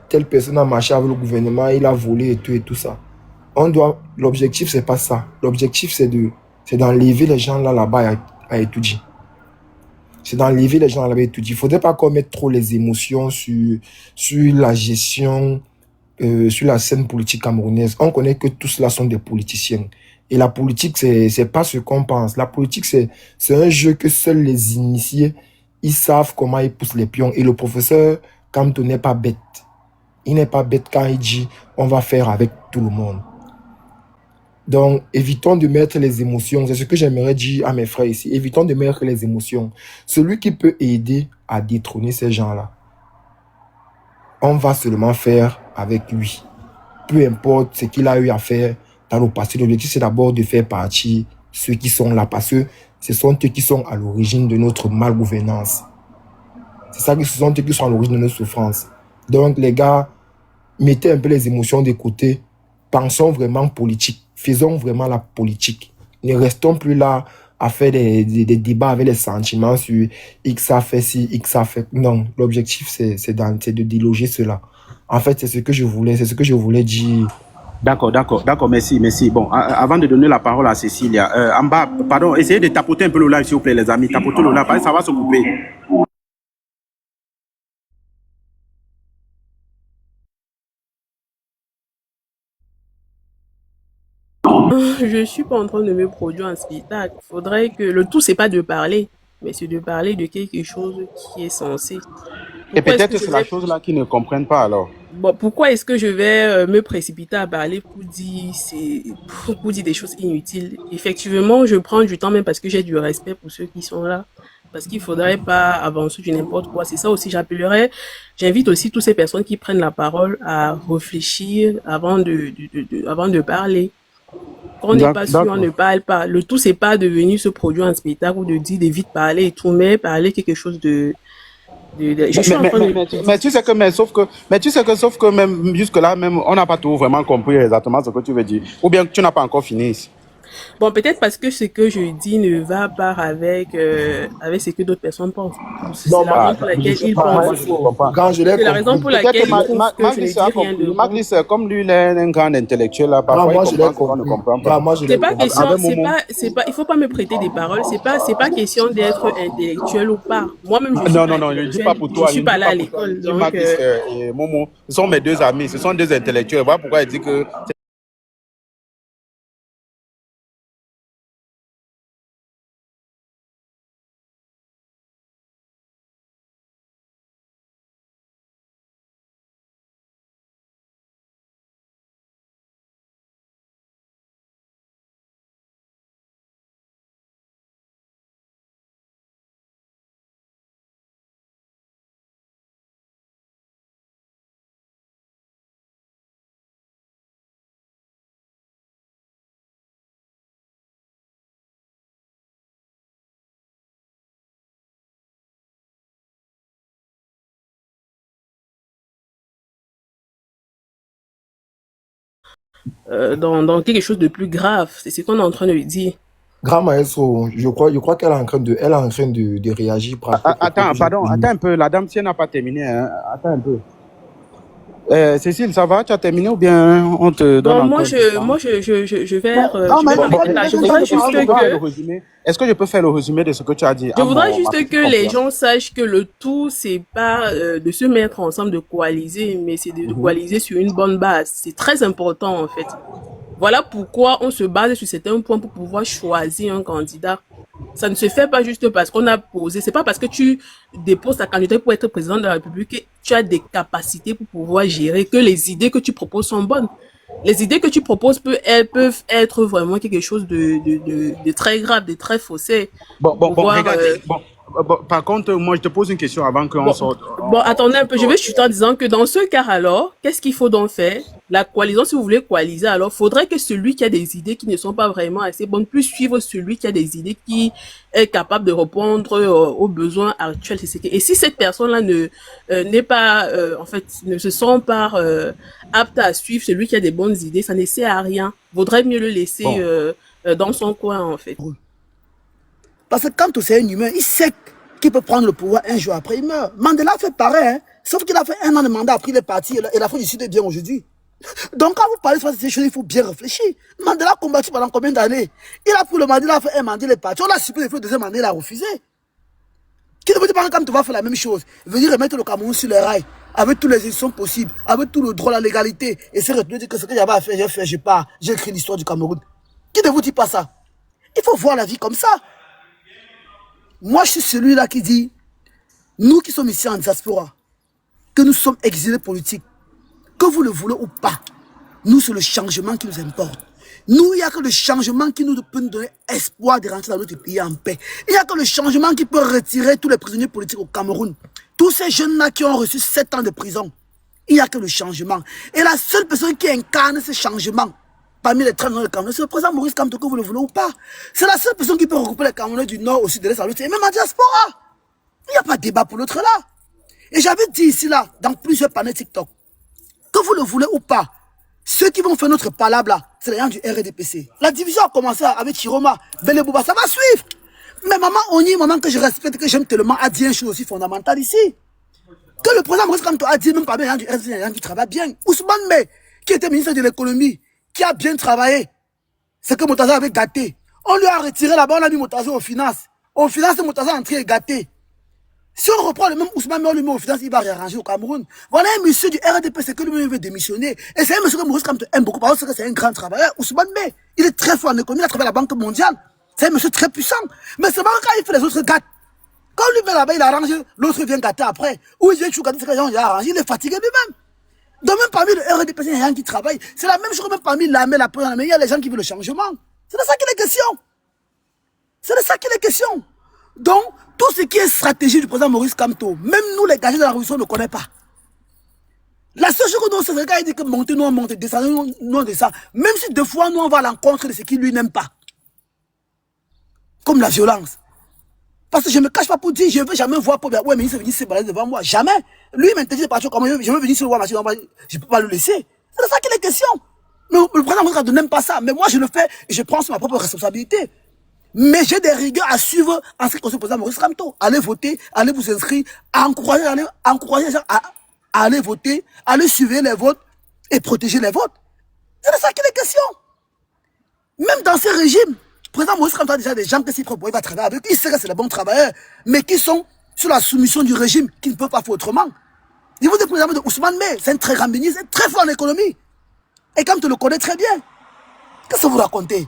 telle personne a marché avec le gouvernement, il a volé et tout ça. L'objectif, c'est pas ça. L'objectif, c'est d'enlever les gens là-bas à étudier. C'est d'enlever les gens là-bas à étudier. Il faudrait pas qu'on mette trop les émotions sur la gestion, sur la scène politique camerounaise. On connaît que tous là sont des politiciens. Et la politique, c'est pas ce qu'on pense. La politique, c'est un jeu que seuls les initiés, ils savent comment ils poussent les pions. Et le professeur Kamto n'est pas bête. Il n'est pas bête quand il dit on va faire avec tout le monde. Donc, évitons de mettre les émotions. C'est ce que j'aimerais dire à mes frères ici. Évitons de mettre les émotions. Celui qui peut aider à détrôner ces gens-là, on va seulement faire avec lui. Peu importe ce qu'il a eu à faire dans le passé. L'objectif, c'est d'abord de faire partie ceux qui sont là, parce que ce sont eux qui sont à l'origine de notre malgouvernance. C'est ça, ce sont eux qui sont à l'origine de notre souffrance. Donc, les gars, mettez un peu les émotions de côté. Pensons vraiment politique. Faisons vraiment la politique. Ne restons plus là à faire des débats avec les sentiments sur X a fait ci, X a fait... Non, l'objectif, c'est de déloger cela. En fait, c'est ce que je voulais dire. D'accord, merci. Bon, avant de donner la parole à Cécilia, en bas, pardon, essayez de tapoter un peu le live, s'il vous plaît, les amis. Tapotez le live, parce que ça va se couper. Je suis pas en train de me produire un spectacle. Faudrait que le tout, c'est pas de parler, mais c'est de parler de quelque chose qui est censé. Et peut-être que c'est la chose là qu'ils ne comprennent pas alors. Bon, pourquoi est-ce que je vais me précipiter à parler pour dire des choses inutiles? Effectivement, je prends du temps même parce que j'ai du respect pour ceux qui sont là. Parce qu'il faudrait pas avancer du n'importe quoi. C'est ça aussi, j'invite aussi toutes ces personnes qui prennent la parole à réfléchir avant de parler. Quand on n'est pas sûr, on ne parle pas. Le tout, c'est pas de venir se produire un spectacle ou de dire de vite parler et tout, mais parler quelque chose de... Mais tu sais que sauf que même jusque là même on n'a pas tout vraiment compris exactement ce que tu veux dire, ou bien tu n'as pas encore fini. Bon, peut-être parce que ce que je dis ne va pas avec, avec ce que d'autres personnes pensent. C'est Non, la raison pour laquelle ils Moi, pensent. je ne comprends pas. Quand je l'ai C'est la raison compris, pour Peut-être laquelle que ils trouvent que je ne Maglis dis a rien compris. de bon. Maglis, comme lui, il est un grand intellectuel, là, quand parfois il moi je l'ai comprend, souvent ne compris, comprend quand pas. moi je C'est l'ai pas compris. question, Avec Momo. il faut pas me prêter des paroles. C'est pas question d'être intellectuel ou pas. Moi-même, je suis Non, pas non, non, je ne dis pas intellectuel. pour Je toi, je suis ne pas dis là pas à pour toi, je l'école. dis Donc, Maglis et Momo. Ce sont mes deux amis, ce sont deux intellectuels. Voilà pourquoi il dit que dans quelque chose de plus grave. C'est ce qu'on est en train de dire. Grand maestro, je crois qu'elle est en train de réagir par rapport aux propos Attends, que j'ai pardon, tenus. attends un peu. La dame, si elle n'a pas terminé, hein, attends un peu. Cécile, ça va? Tu as terminé ou bien on te donne Bon, encore du temps? je vais, Non, je mais vais Bon, m'arrêter là. Je est-ce que voudrais je peux juste faire le que, résumé? Est-ce que je peux faire le résumé de ce que tu as dit je à voudrais ma juste petite que les compréhension? gens sachent que le tout, c'est pas de se mettre ensemble, de coaliser, mais c'est de coaliser sur une bonne base. C'est très important, en fait. Voilà pourquoi on se base sur certains points pour pouvoir choisir un candidat. Ça ne se fait pas juste parce qu'on a posé. C'est pas parce que tu déposes ta candidature pour être président de la République que tu as des capacités pour pouvoir gérer, que les idées que tu proposes sont bonnes. Les idées que tu proposes elles peuvent être vraiment quelque chose de très grave, de très faussé. Bon, Pouvoir, regarde. Par contre, moi, je te pose une question avant qu'on Bon, sorte. bon, attendez un peu. Je vais chuter en disant que dans ce cas alors, qu'est-ce qu'il faut donc faire? La coalition, si vous voulez coaliser, alors faudrait que celui qui a des idées qui ne sont pas vraiment assez bonnes puisse suivre celui qui a des idées qui est capable de répondre aux besoins actuels. Et si cette personne-là n'est pas, en fait, ne se sent pas apte à suivre celui qui a des bonnes idées, ça ne sert à rien. Vaudrait mieux le laisser dans son coin, en fait. Parce que quand c'est un humain, il sait qu'il peut prendre le pouvoir un jour après, il meurt. Mandela fait pareil, hein? Sauf qu'il a fait 1 an de mandat, après il est parti, et la France du Sud est bien aujourd'hui. Donc quand vous parlez de ces choses, il faut bien réfléchir. Mandela a combattu pendant combien d'années? Il a pris le mandat, il a fait un mandat, il est parti. On a supprimé le deuxième mandat, il a refusé. Qui ne veut dire pas que quand tu vas faire la même chose, venir remettre le Cameroun sur les rails, avec toutes les institutions possibles, avec tout le droit, la légalité, et se retenir dire que ce que j'avais à faire, j'ai fait, je pars, j'ai écrit l'histoire du Cameroun. Qui ne vous dit pas ça? Il faut voir la vie comme ça. Moi, je suis celui-là qui dit, nous qui sommes ici en diaspora, que nous sommes exilés politiques, que vous le voulez ou pas, nous, c'est le changement qui nous importe. Nous, il n'y a que le changement qui peut nous donner espoir de rentrer dans notre pays en paix. Il n'y a que le changement qui peut retirer tous les prisonniers politiques au Cameroun. Tous ces jeunes-là qui ont reçu 7 ans de prison, il n'y a que le changement. Et la seule personne qui incarne ce changement, parmi les 30 ans de Cameroun, c'est le président Maurice Kamto, que vous le voulez ou pas. C'est la seule personne qui peut regrouper les Camerounais du Nord, au Sud, de l'Est, à l'Ouest, et même en diaspora. Il n'y a pas de débat pour l'autre là. Et j'avais dit ici, là, dans plusieurs panels TikTok, que vous le voulez ou pas, ceux qui vont faire notre palabre là, c'est les gens du RDPC. La division a commencé avec Chiroma, Belebouba, ça va suivre. Mais maman Oni, maman que je respecte, que j'aime tellement, a dit une chose aussi fondamentale ici. Que le président Maurice Kamto a dit, même parmi les gens du RDPC, les gens qui travaillent bien. Ousmane Mey, qui était ministre de l'économie, qui a bien travaillé, c'est que Moutaza avait gâté. On lui a retiré là-bas, on a mis Moutaza aux finances. Aux finances, Moutaza est entré et gâté. Si on reprend le même Ousmane, on lui met aux finances, il va réarranger au Cameroun. Voilà un monsieur du RDPC que lui-même veut démissionner. Et c'est un monsieur que Maurice Kamto aime beaucoup parce que c'est un grand travailleur. Ousmane Mey, il est très fort en économie, il a travaillé à la Banque mondiale. C'est un monsieur très puissant. Mais c'est marrant quand il fait les autres gâtes. Quand lui met là-bas, il arrange, l'autre vient gâter après. Ou il vient tout gâter, c'est que les gens il a arrangé, il est fatigué lui-même. Donc même parmi le RDPC, il y a des gens qui travaillent. C'est la même chose même parmi l'armée, la première armée, il y a les gens qui veulent le changement. C'est de ça qu'il est question. C'est de ça qu'il est question. Donc, tout ce qui est stratégie du président Maurice Kamto, même nous les gars de la révolution ne connaissons pas. La seule chose que nous, c'est le gars il dit que monter, nous on monte, descendre, nous on descend. Même si deux fois, nous on va à l'encontre de ce qu'il lui n'aime pas. Comme la violence. Parce que je ne me cache pas pour dire, je ne veux jamais voir Paul ouais, mais il s'est venu se balader devant moi. Jamais. Lui, il m'interdit de partir comme je veux venir sur le roi, je ne peux pas le laisser. C'est de ça qu'il est question. Le président Moïse Kamto n'aime pas ça. Mais moi, je le fais et je prends sur ma propre responsabilité. Mais j'ai des rigueurs à suivre en ce qui concerne le président Maurice Kamto. Allez voter, allez vous inscrire, encourager les gens à aller voter, aller suivre les votes et protéger les votes. C'est de ça qu'il est question. Même dans ces régimes, le président Maurice Kamto a déjà des gens que s'il propose, il va travailler avec. Il sait que c'est des bons travailleurs, mais qui sont sous la soumission du régime, qui ne peuvent pas faire autrement. Je vous ai pris l'exemple de Ousmane Mey, c'est un très grand ministre, très fort en économie. Et comme tu le connais très bien, qu'est-ce que vous racontez?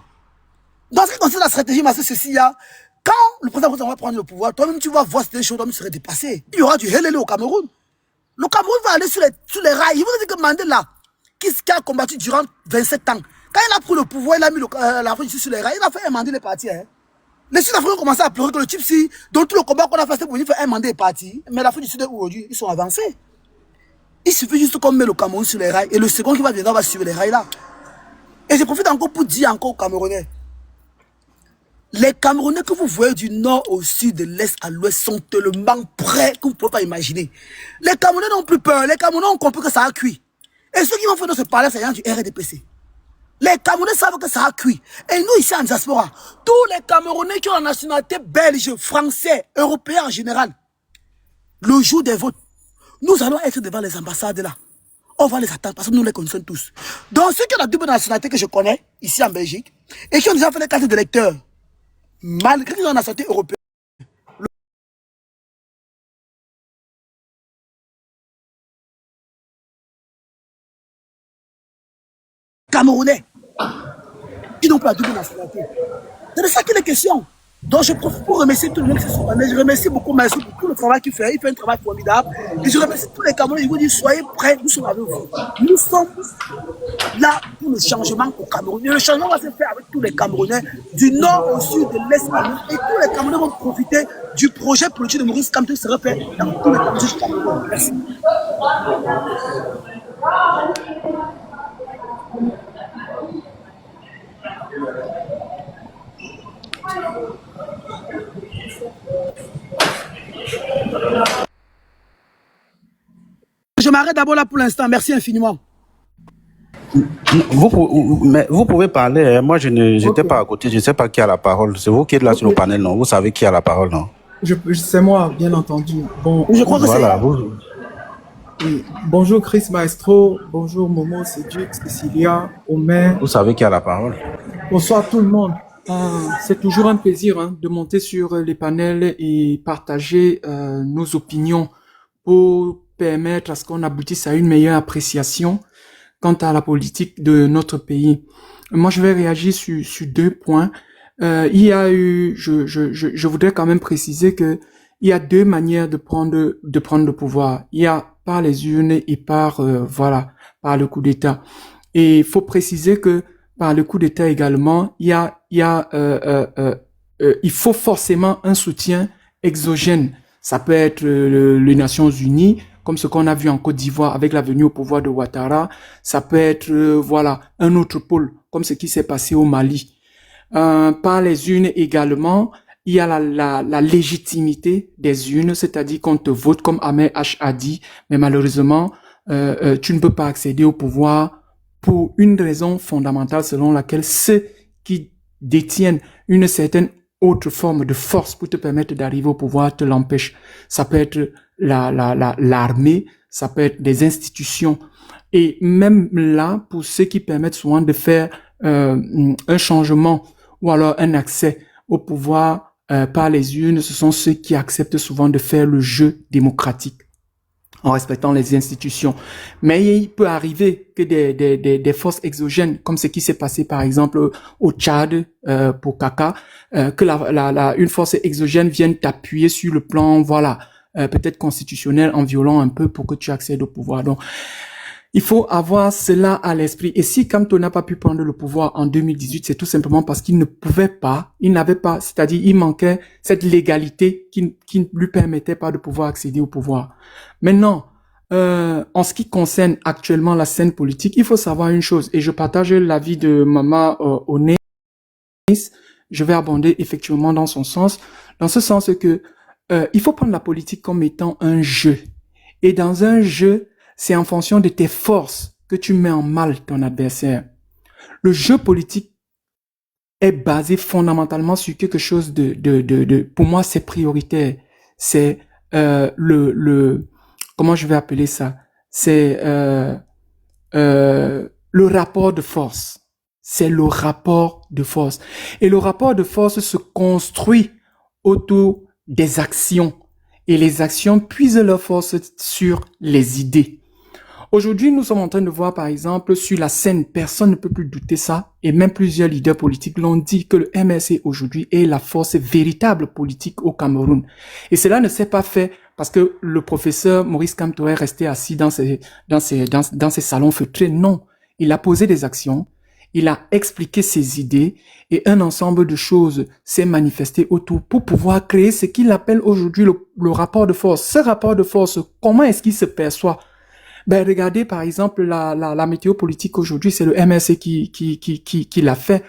Dans ce qui concerne la stratégie, ceci, quand le président va prendre le pouvoir, toi-même tu vas voir ces choses, toi-même serais dépassé. Il y aura du helele au Cameroun. Le Cameroun va aller sur les rails. Il vous a dit que Mandela, qui a combattu durant 27 ans, quand il a pris le pouvoir, il a mis l'Afrique sur les rails, il a fait un mandat de parti. Hein. Les Sud-Africains ont commencé à pleurer que le type, si, dans tout le combat qu'on a fait, c'est pour venir faire un mandat de parti. Mais l'Afrique du Sud, aujourd'hui, ils sont avancés. Il suffit juste qu'on met le Cameroun sur les rails et le second qui va venir va suivre les rails là. Et je profite encore pour dire encore aux Camerounais. Les Camerounais que vous voyez du nord au sud, de l'est à l'ouest sont tellement prêts que vous ne pouvez pas imaginer. Les Camerounais n'ont plus peur. Les Camerounais ont compris que ça a cuit. Et ceux qui vont faire de ce palais, c'est du RDPC. Les Camerounais savent que ça a cuit. Et nous, ici en diaspora, tous les Camerounais qui ont la nationalité belge, français, européen en général, le jour des votes, nous allons être devant les ambassades là. On va les attendre parce que nous les connaissons tous. Donc ceux qui ont la double nationalité que je connais, ici en Belgique, et qui ont déjà fait les cartes d'électeurs, malgré qu'ils ont la nationalité européenne, Camerounais, qui n'ont pas la double nationalité. C'est de ça qu'il est question. Donc je profite pour remercier tout le monde qui se sont rendus. Je remercie beaucoup Maïsou pour tout le travail qu'il fait. Il fait un travail formidable. Et je remercie tous les Camerounais. Je vous dis, soyez prêts, nous sommes avec vous. Nous sommes là pour le changement au Cameroun. Et le changement va se faire avec tous les Camerounais, du nord au sud, de l'est à l'ouest. Et tous les Camerounais vont profiter du projet politique de Maurice Kamto qui sera fait dans tous les Camerounais du Cameroun. Merci. Je m'arrête d'abord là pour l'instant. Merci infiniment. Vous pouvez parler. Hein. Moi, je n'étais pas à côté. Je ne sais pas qui a la parole. C'est vous qui êtes là sur le panel, non? Vous savez qui a la parole, non? C'est moi, bien entendu. Bon, je crois que voilà, oui. Bonjour Chris Maestro. Bonjour Momo, Cédric, Cécilia, Omer. Vous savez qui a la parole? Bonsoir tout le monde. C'est toujours un plaisir de monter sur les panels et partager nos opinions pour permettre à ce qu'on aboutisse à une meilleure appréciation quant à la politique de notre pays. Moi, je vais réagir sur deux points. Il y a eu, je voudrais quand même préciser que il y a deux manières de prendre le pouvoir. Il y a par les urnes et par le coup d'État. Et il faut préciser que par le coup d'État également, il faut forcément un soutien exogène. Ça peut être les Nations Unies, comme ce qu'on a vu en Côte d'Ivoire avec la venue au pouvoir de Ouattara. Ça peut être un autre pôle, comme ce qui s'est passé au Mali. Par les urnes également, il y a la légitimité des urnes, c'est-à-dire qu'on te vote comme Ahmed H a dit, mais malheureusement, tu ne peux pas accéder au pouvoir pour une raison fondamentale selon laquelle ceux qui détiennent une certaine autre forme de force pour te permettre d'arriver au pouvoir te l'empêchent. Ça peut être l'armée, ça peut être des institutions. Et même là, pour ceux qui permettent souvent de faire un changement ou alors un accès au pouvoir par les urnes, ce sont ceux qui acceptent souvent de faire le jeu démocratique en respectant les institutions. Mais il peut arriver que des forces exogènes, comme ce qui s'est passé par exemple au Tchad pour Kaka, que une force exogène vienne t'appuyer sur le plan, peut-être constitutionnel en violant un peu pour que tu accèdes au pouvoir. Donc, il faut avoir cela à l'esprit. Et si Kamto n'a pas pu prendre le pouvoir en 2018, c'est tout simplement parce qu'il ne pouvait pas, il n'avait pas, c'est-à-dire il manquait cette légalité qui ne lui permettait pas de pouvoir accéder au pouvoir. Maintenant, en ce qui concerne actuellement la scène politique, il faut savoir une chose, et je partage l'avis de Mama Oné. Je vais abonder effectivement dans son sens, dans ce sens que il faut prendre la politique comme étant un jeu. Et dans un jeu, c'est en fonction de tes forces que tu mets en mal ton adversaire. Le jeu politique est basé fondamentalement sur quelque chose pour moi, c'est prioritaire. C'est comment je vais appeler ça? C'est le rapport de force. C'est le rapport de force. Et le rapport de force se construit autour des actions. Et les actions puisent leur force sur les idées. Aujourd'hui, nous sommes en train de voir, par exemple, sur la scène, personne ne peut plus douter ça, et même plusieurs leaders politiques l'ont dit, que le MRC aujourd'hui est la force véritable politique au Cameroun. Et cela ne s'est pas fait parce que le professeur Maurice Kamto est resté assis dans ses salons feutrés. Non, il a posé des actions, il a expliqué ses idées, et un ensemble de choses s'est manifesté autour pour pouvoir créer ce qu'il appelle aujourd'hui le rapport de force. Ce rapport de force, comment est-ce qu'il se perçoit? Ben, regardez, par exemple, la météo politique aujourd'hui, c'est le MRC qui l'a fait.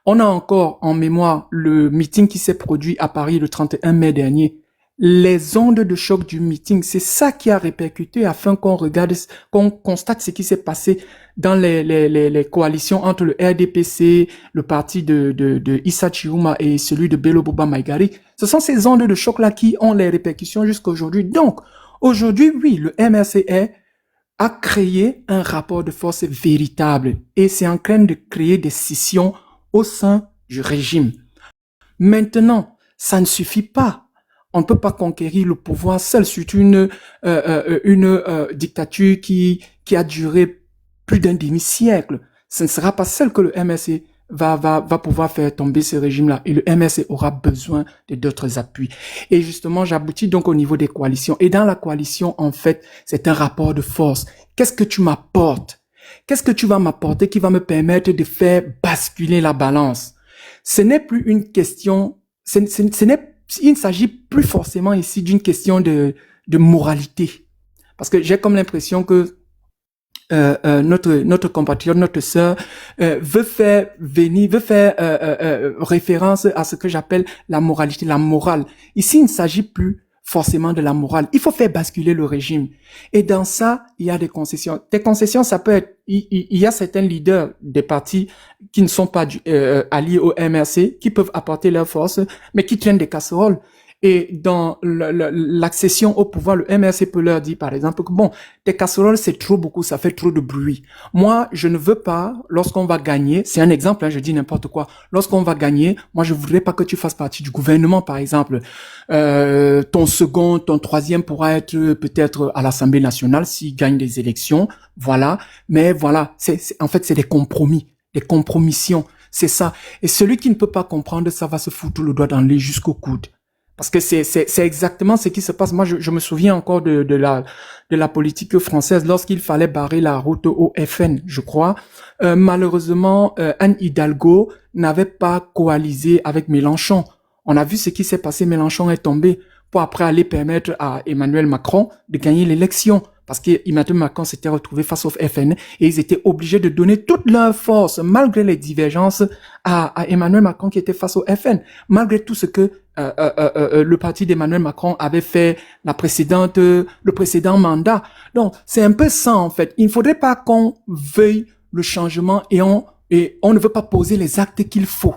On a encore en mémoire le meeting qui s'est produit à Paris le 31 mai dernier. Les ondes de choc du meeting, c'est ça qui a répercuté afin qu'on constate ce qui s'est passé dans les coalitions entre le RDPC, le parti de Issa Chiruma et celui de Bello Boba Maïgari. Ce sont ces ondes de choc-là qui ont les répercussions jusqu'à aujourd'hui. Donc, aujourd'hui, oui, le MRC a créé un rapport de force véritable et c'est en train de créer des scissions au sein du régime. Maintenant, ça ne suffit pas. On ne peut pas conquérir le pouvoir seul, surtout une dictature qui a duré plus d'un demi-siècle. Ce ne sera pas seul que le MRC va pouvoir faire tomber ce régime-là. Et le MRC aura besoin d'autres appuis. Et justement, j'aboutis donc au niveau des coalitions. Et dans la coalition, en fait, c'est un rapport de force. Qu'est-ce que tu m'apportes? Qu'est-ce que tu vas m'apporter qui va me permettre de faire basculer la balance? Ce n'est plus une question, il ne s'agit plus forcément ici d'une question de moralité. Parce que j'ai comme l'impression que notre compatriote, notre sœur, veut faire référence à ce que j'appelle la moralité, la morale. Ici, il ne s'agit plus forcément de la morale. Il faut faire basculer le régime. Et dans ça, il y a des concessions. Des concessions, ça peut être, il y a certains leaders des partis qui ne sont pas alliés au MRC, qui peuvent apporter leur force, mais qui tiennent des casseroles. Et dans l'accession au pouvoir, le MRC peut leur dire, par exemple, que bon, tes casseroles, c'est trop beaucoup, ça fait trop de bruit. Moi, je ne veux pas, lorsqu'on va gagner, c'est un exemple, hein, je dis n'importe quoi, lorsqu'on va gagner, moi, je voudrais pas que tu fasses partie du gouvernement, par exemple. Ton second, ton troisième pourra être peut-être à l'Assemblée nationale s'il gagne des élections, voilà. Mais voilà, en fait, c'est des compromis, des compromissions, c'est ça. Et celui qui ne peut pas comprendre ça va se foutre le doigt dans le nez jusqu'au coude. Parce que c'est exactement ce qui se passe. Moi, je me souviens encore de la politique française lorsqu'il fallait barrer la route au FN, je crois. Malheureusement, Anne Hidalgo n'avait pas coalisé avec Mélenchon. On a vu ce qui s'est passé. Mélenchon est tombé pour après aller permettre à Emmanuel Macron de gagner l'élection. Parce qu'Emmanuel Macron s'était retrouvé face au FN et ils étaient obligés de donner toute leur force, malgré les divergences, à Emmanuel Macron qui était face au FN. Malgré tout ce que le parti d'Emmanuel Macron avait fait le précédent mandat. Donc, c'est un peu ça, en fait. Il ne faudrait pas qu'on veuille le changement et on ne veut pas poser les actes qu'il faut.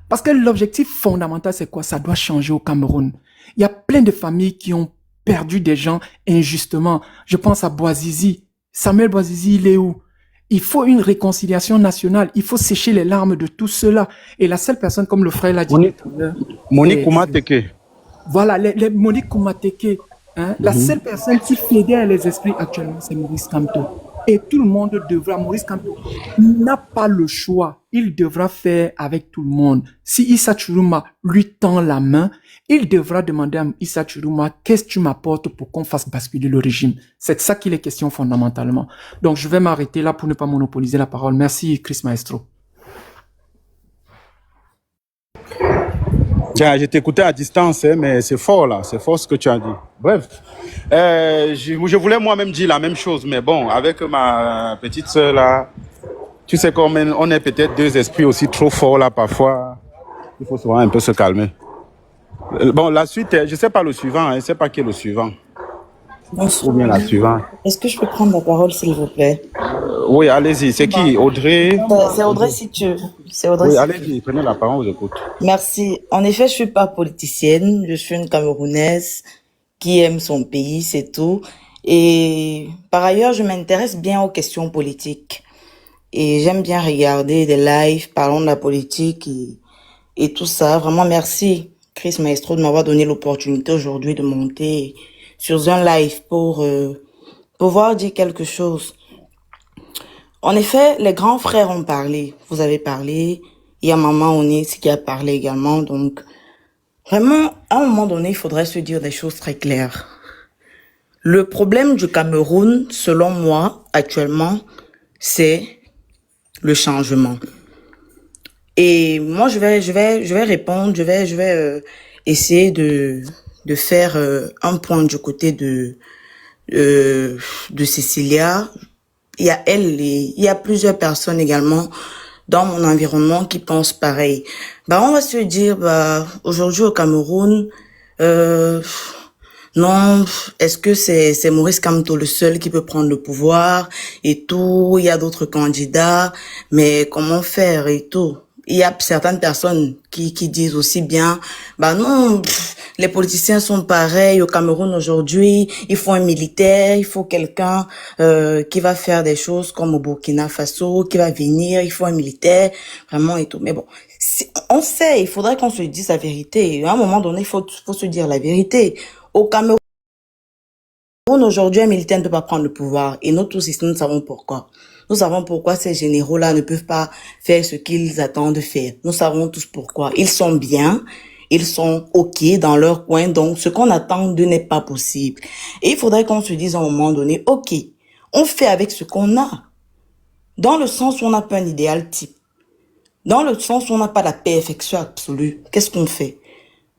Parce que l'objectif fondamental, c'est quoi? Ça doit changer au Cameroun. Il y a plein de familles qui ont perdu des gens injustement. Je pense à Bouazizi. Samuel Bouazizi, il est où? Il faut une réconciliation nationale. Il faut sécher les larmes de tout cela. Et la seule personne, comme le frère l'a dit... Monique Koumateke. Voilà, Monique Koumateke. Hein, la seule personne qui fédère les esprits actuellement, c'est Maurice Kamto. Et tout le monde devra, Maurice Kamto n'a pas le choix. Il devra faire avec tout le monde. Si Issa Chiruma lui tend la main, il devra demander à Issa Chiruma, qu'est-ce que tu m'apportes pour qu'on fasse basculer le régime? C'est de ça qu'il est question fondamentalement. Donc, je vais m'arrêter là pour ne pas monopoliser la parole. Merci, Chris Maestro. Tiens, je t'écoutais à distance, hein, mais c'est fort là, c'est fort ce que tu as dit. Bref, je voulais moi-même dire la même chose, mais bon, avec ma petite sœur là, tu sais qu'on est peut-être deux esprits aussi trop forts là parfois, il faut souvent un peu se calmer. Bon, la suite, je sais pas le suivant, je sais pas qui est le suivant. ou bien la suivante. Est-ce que je peux prendre la parole, s'il vous plaît? Oui, allez-y. C'est qui? Audrey? C'est Audrey si tu veux. C'est Audrey. Oui, allez-y. Prenez la parole, on vous écoute. Merci. En effet, je suis pas politicienne. Je suis une Camerounaise qui aime son pays, c'est tout. Et par ailleurs, je m'intéresse bien aux questions politiques. Et j'aime bien regarder des lives parlant de la politique et tout ça. Vraiment, merci, Chris Maestro, de m'avoir donné l'opportunité aujourd'hui de monter sur un live pour pouvoir dire quelque chose. En effet, les grands frères ont parlé. Vous avez parlé. Il y a Maman Onis qui a parlé également. Donc, vraiment, à un moment donné, il faudrait se dire des choses très claires. Le problème du Cameroun, selon moi, actuellement, c'est le changement. Et moi, je vais répondre, je vais essayer de faire un point du côté de Cécilia. Il y a elle et il y a plusieurs personnes également dans mon environnement qui pensent pareil. On va se dire, aujourd'hui au Cameroun, non, est-ce que c'est Maurice Kamto le seul qui peut prendre le pouvoir et tout? Il y a d'autres candidats, mais comment faire et tout? Il y a certaines personnes qui disent aussi bien, non, les politiciens sont pareils au Cameroun aujourd'hui. Il faut un militaire, il faut quelqu'un qui va faire des choses comme au Burkina Faso, qui va venir. Il faut un militaire, vraiment et tout. Mais bon, on sait, il faudrait qu'on se dise la vérité. À un moment donné, il faut se dire la vérité. Au Cameroun, aujourd'hui, un militaire ne peut pas prendre le pouvoir. Et nous tous ici, nous savons pourquoi. Nous savons pourquoi ces généraux-là ne peuvent pas faire ce qu'ils attendent de faire. Nous savons tous pourquoi. Ils sont bien, ils sont OK dans leur coin. Donc, ce qu'on attend d'eux n'est pas possible. Et il faudrait qu'on se dise à un moment donné, OK, on fait avec ce qu'on a. Dans le sens où on n'a pas un idéal type. Dans le sens où on n'a pas la perfection absolue. Qu'est-ce qu'on fait?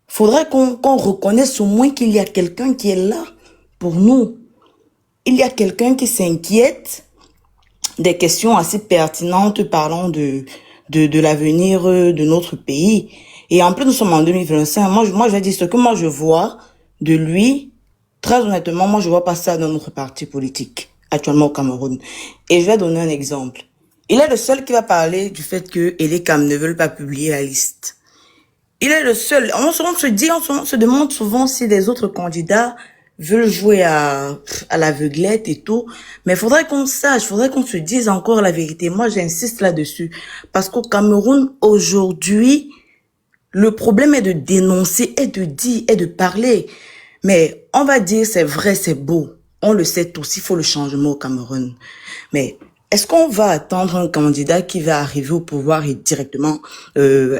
Faudrait qu'on reconnaisse au moins qu'il y a quelqu'un qui est là pour nous. Il y a quelqu'un qui s'inquiète des questions assez pertinentes parlant de l'avenir de notre pays. Et en plus, nous sommes en 2025. Moi, je vais dire ce que moi je vois de lui. Très honnêtement, moi, je vois pas ça dans notre parti politique, actuellement au Cameroun. Et je vais donner un exemple. Il est le seul qui va parler du fait que Elecam ne veulent pas publier la liste. Il est le seul. On se demande souvent si les autres candidats veulent jouer à l'aveuglette et tout. Mais il faudrait qu'on sache, faudrait qu'on se dise encore la vérité. Moi, j'insiste là-dessus. Parce qu'au Cameroun, aujourd'hui, le problème est de dénoncer, et de dire, et de parler. Mais on va dire, c'est vrai, c'est beau. On le sait tous, il faut le changement au Cameroun. Mais est-ce qu'on va attendre un candidat qui va arriver au pouvoir et directement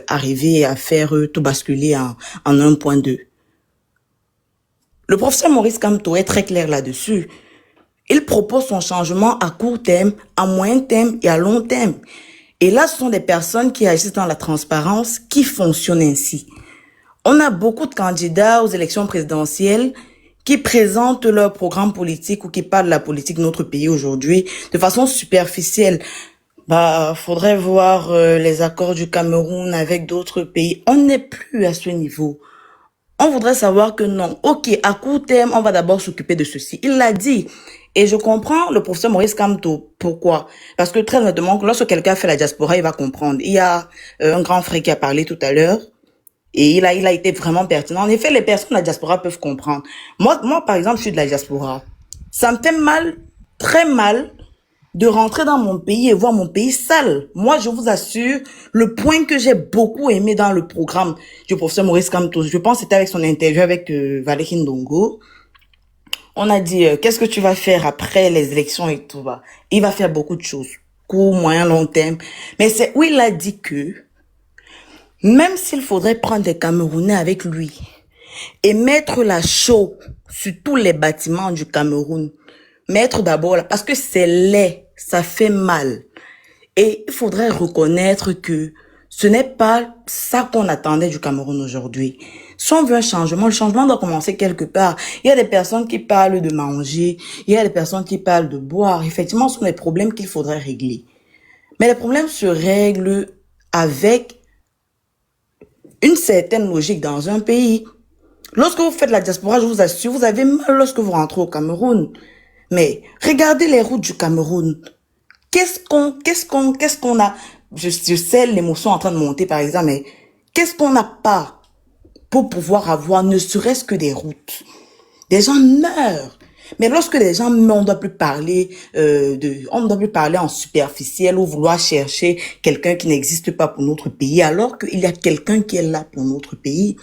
arriver à faire tout basculer en 1.2? Le professeur Maurice Kamto est très clair là-dessus. Il propose son changement à court terme, à moyen terme et à long terme. Et là, ce sont des personnes qui agissent dans la transparence, qui fonctionnent ainsi. On a beaucoup de candidats aux élections présidentielles qui présentent leur programme politique ou qui parlent de la politique de notre pays aujourd'hui de façon superficielle. Faudrait voir les accords du Cameroun avec d'autres pays. On n'est plus à ce niveau. On voudrait savoir que non. OK, à court terme, on va d'abord s'occuper de ceci. Il l'a dit. Et je comprends le professeur Maurice Kamto. Pourquoi? Parce que très honnêtement, lorsque quelqu'un fait la diaspora, il va comprendre. Il y a un grand frère qui a parlé tout à l'heure. Et il a été vraiment pertinent. En effet, les personnes de la diaspora peuvent comprendre. Moi, par exemple, je suis de la diaspora. Ça me fait mal, très mal, de rentrer dans mon pays et voir mon pays sale. Moi, je vous assure, le point que j'ai beaucoup aimé dans le programme du professeur Maurice Kamto, je pense que c'était avec son interview avec Valérie Ndongo. On a dit, qu'est-ce que tu vas faire après les élections et tout va. Il va faire beaucoup de choses. Court, moyen, long terme. Mais c'est où il a dit que même s'il faudrait prendre des Camerounais avec lui et mettre la chaux sur tous les bâtiments du Cameroun, mettre d'abord là, parce que c'est laid, ça fait mal. Et il faudrait reconnaître que ce n'est pas ça qu'on attendait du Cameroun aujourd'hui. Si on veut un changement, le changement doit commencer quelque part. Il y a des personnes qui parlent de manger, il y a des personnes qui parlent de boire. Effectivement, ce sont des problèmes qu'il faudrait régler. Mais les problèmes se règlent avec une certaine logique dans un pays. Lorsque vous faites la diaspora, je vous assure, vous avez mal lorsque vous rentrez au Cameroun. Mais regardez les routes du Cameroun. Qu'est-ce qu'on a? Je sais l'émotion en train de monter, par exemple, mais qu'est-ce qu'on n'a pas pour pouvoir avoir ne serait-ce que des routes? Des gens meurent. Mais lorsque les gens meurent, on ne doit plus parler on ne doit plus parler en superficiel ou vouloir chercher quelqu'un qui n'existe pas pour notre pays, alors qu'il y a quelqu'un qui est là pour notre pays.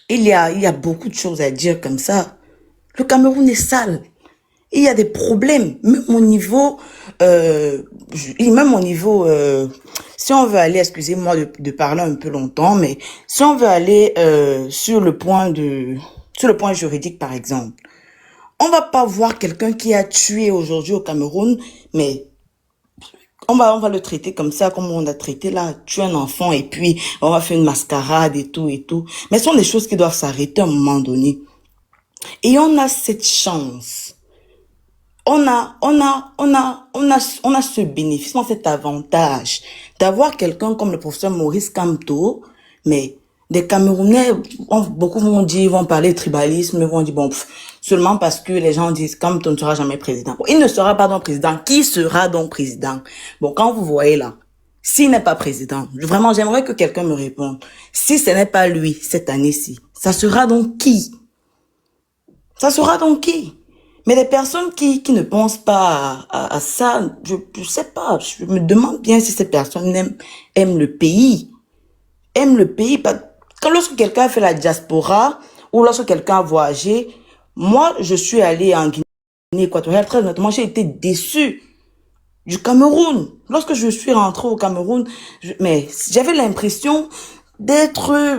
Il y a beaucoup de choses à dire comme ça. Le Cameroun est sale. Il y a des problèmes, même au niveau, si on veut aller, excusez-moi de parler un peu longtemps, mais si on veut aller sur le point juridique, par exemple, on va pas voir quelqu'un qui a tué aujourd'hui au Cameroun, mais on va le traiter comme ça, comme on a traité là, tuer un enfant et puis on va faire une mascarade et tout et tout. Mais ce sont des choses qui doivent s'arrêter à un moment donné. Et on a cette chance. On a ce bénéfice, on a cet avantage d'avoir quelqu'un comme le professeur Maurice Kamto, mais des Camerounais, beaucoup vont parler de tribalisme, vont dire bon, seulement parce que les gens disent Kamto ne sera jamais président. Bon, il ne sera pas donc président. Qui sera donc président? Bon, quand vous voyez là, s'il n'est pas président, vraiment j'aimerais que quelqu'un me réponde. Si ce n'est pas lui cette année-ci, ça sera donc qui? Ça sera donc qui? Mais les personnes qui ne pensent pas à ça, je sais pas, je me demande bien si ces personnes aiment le pays. Aiment le pays. Quand lorsque quelqu'un fait la diaspora, ou lorsque quelqu'un a voyagé, moi, je suis allée en Guinée équatoriale, très honnêtement, j'ai été déçue du Cameroun. Lorsque je suis rentrée au Cameroun, mais j'avais l'impression d'être,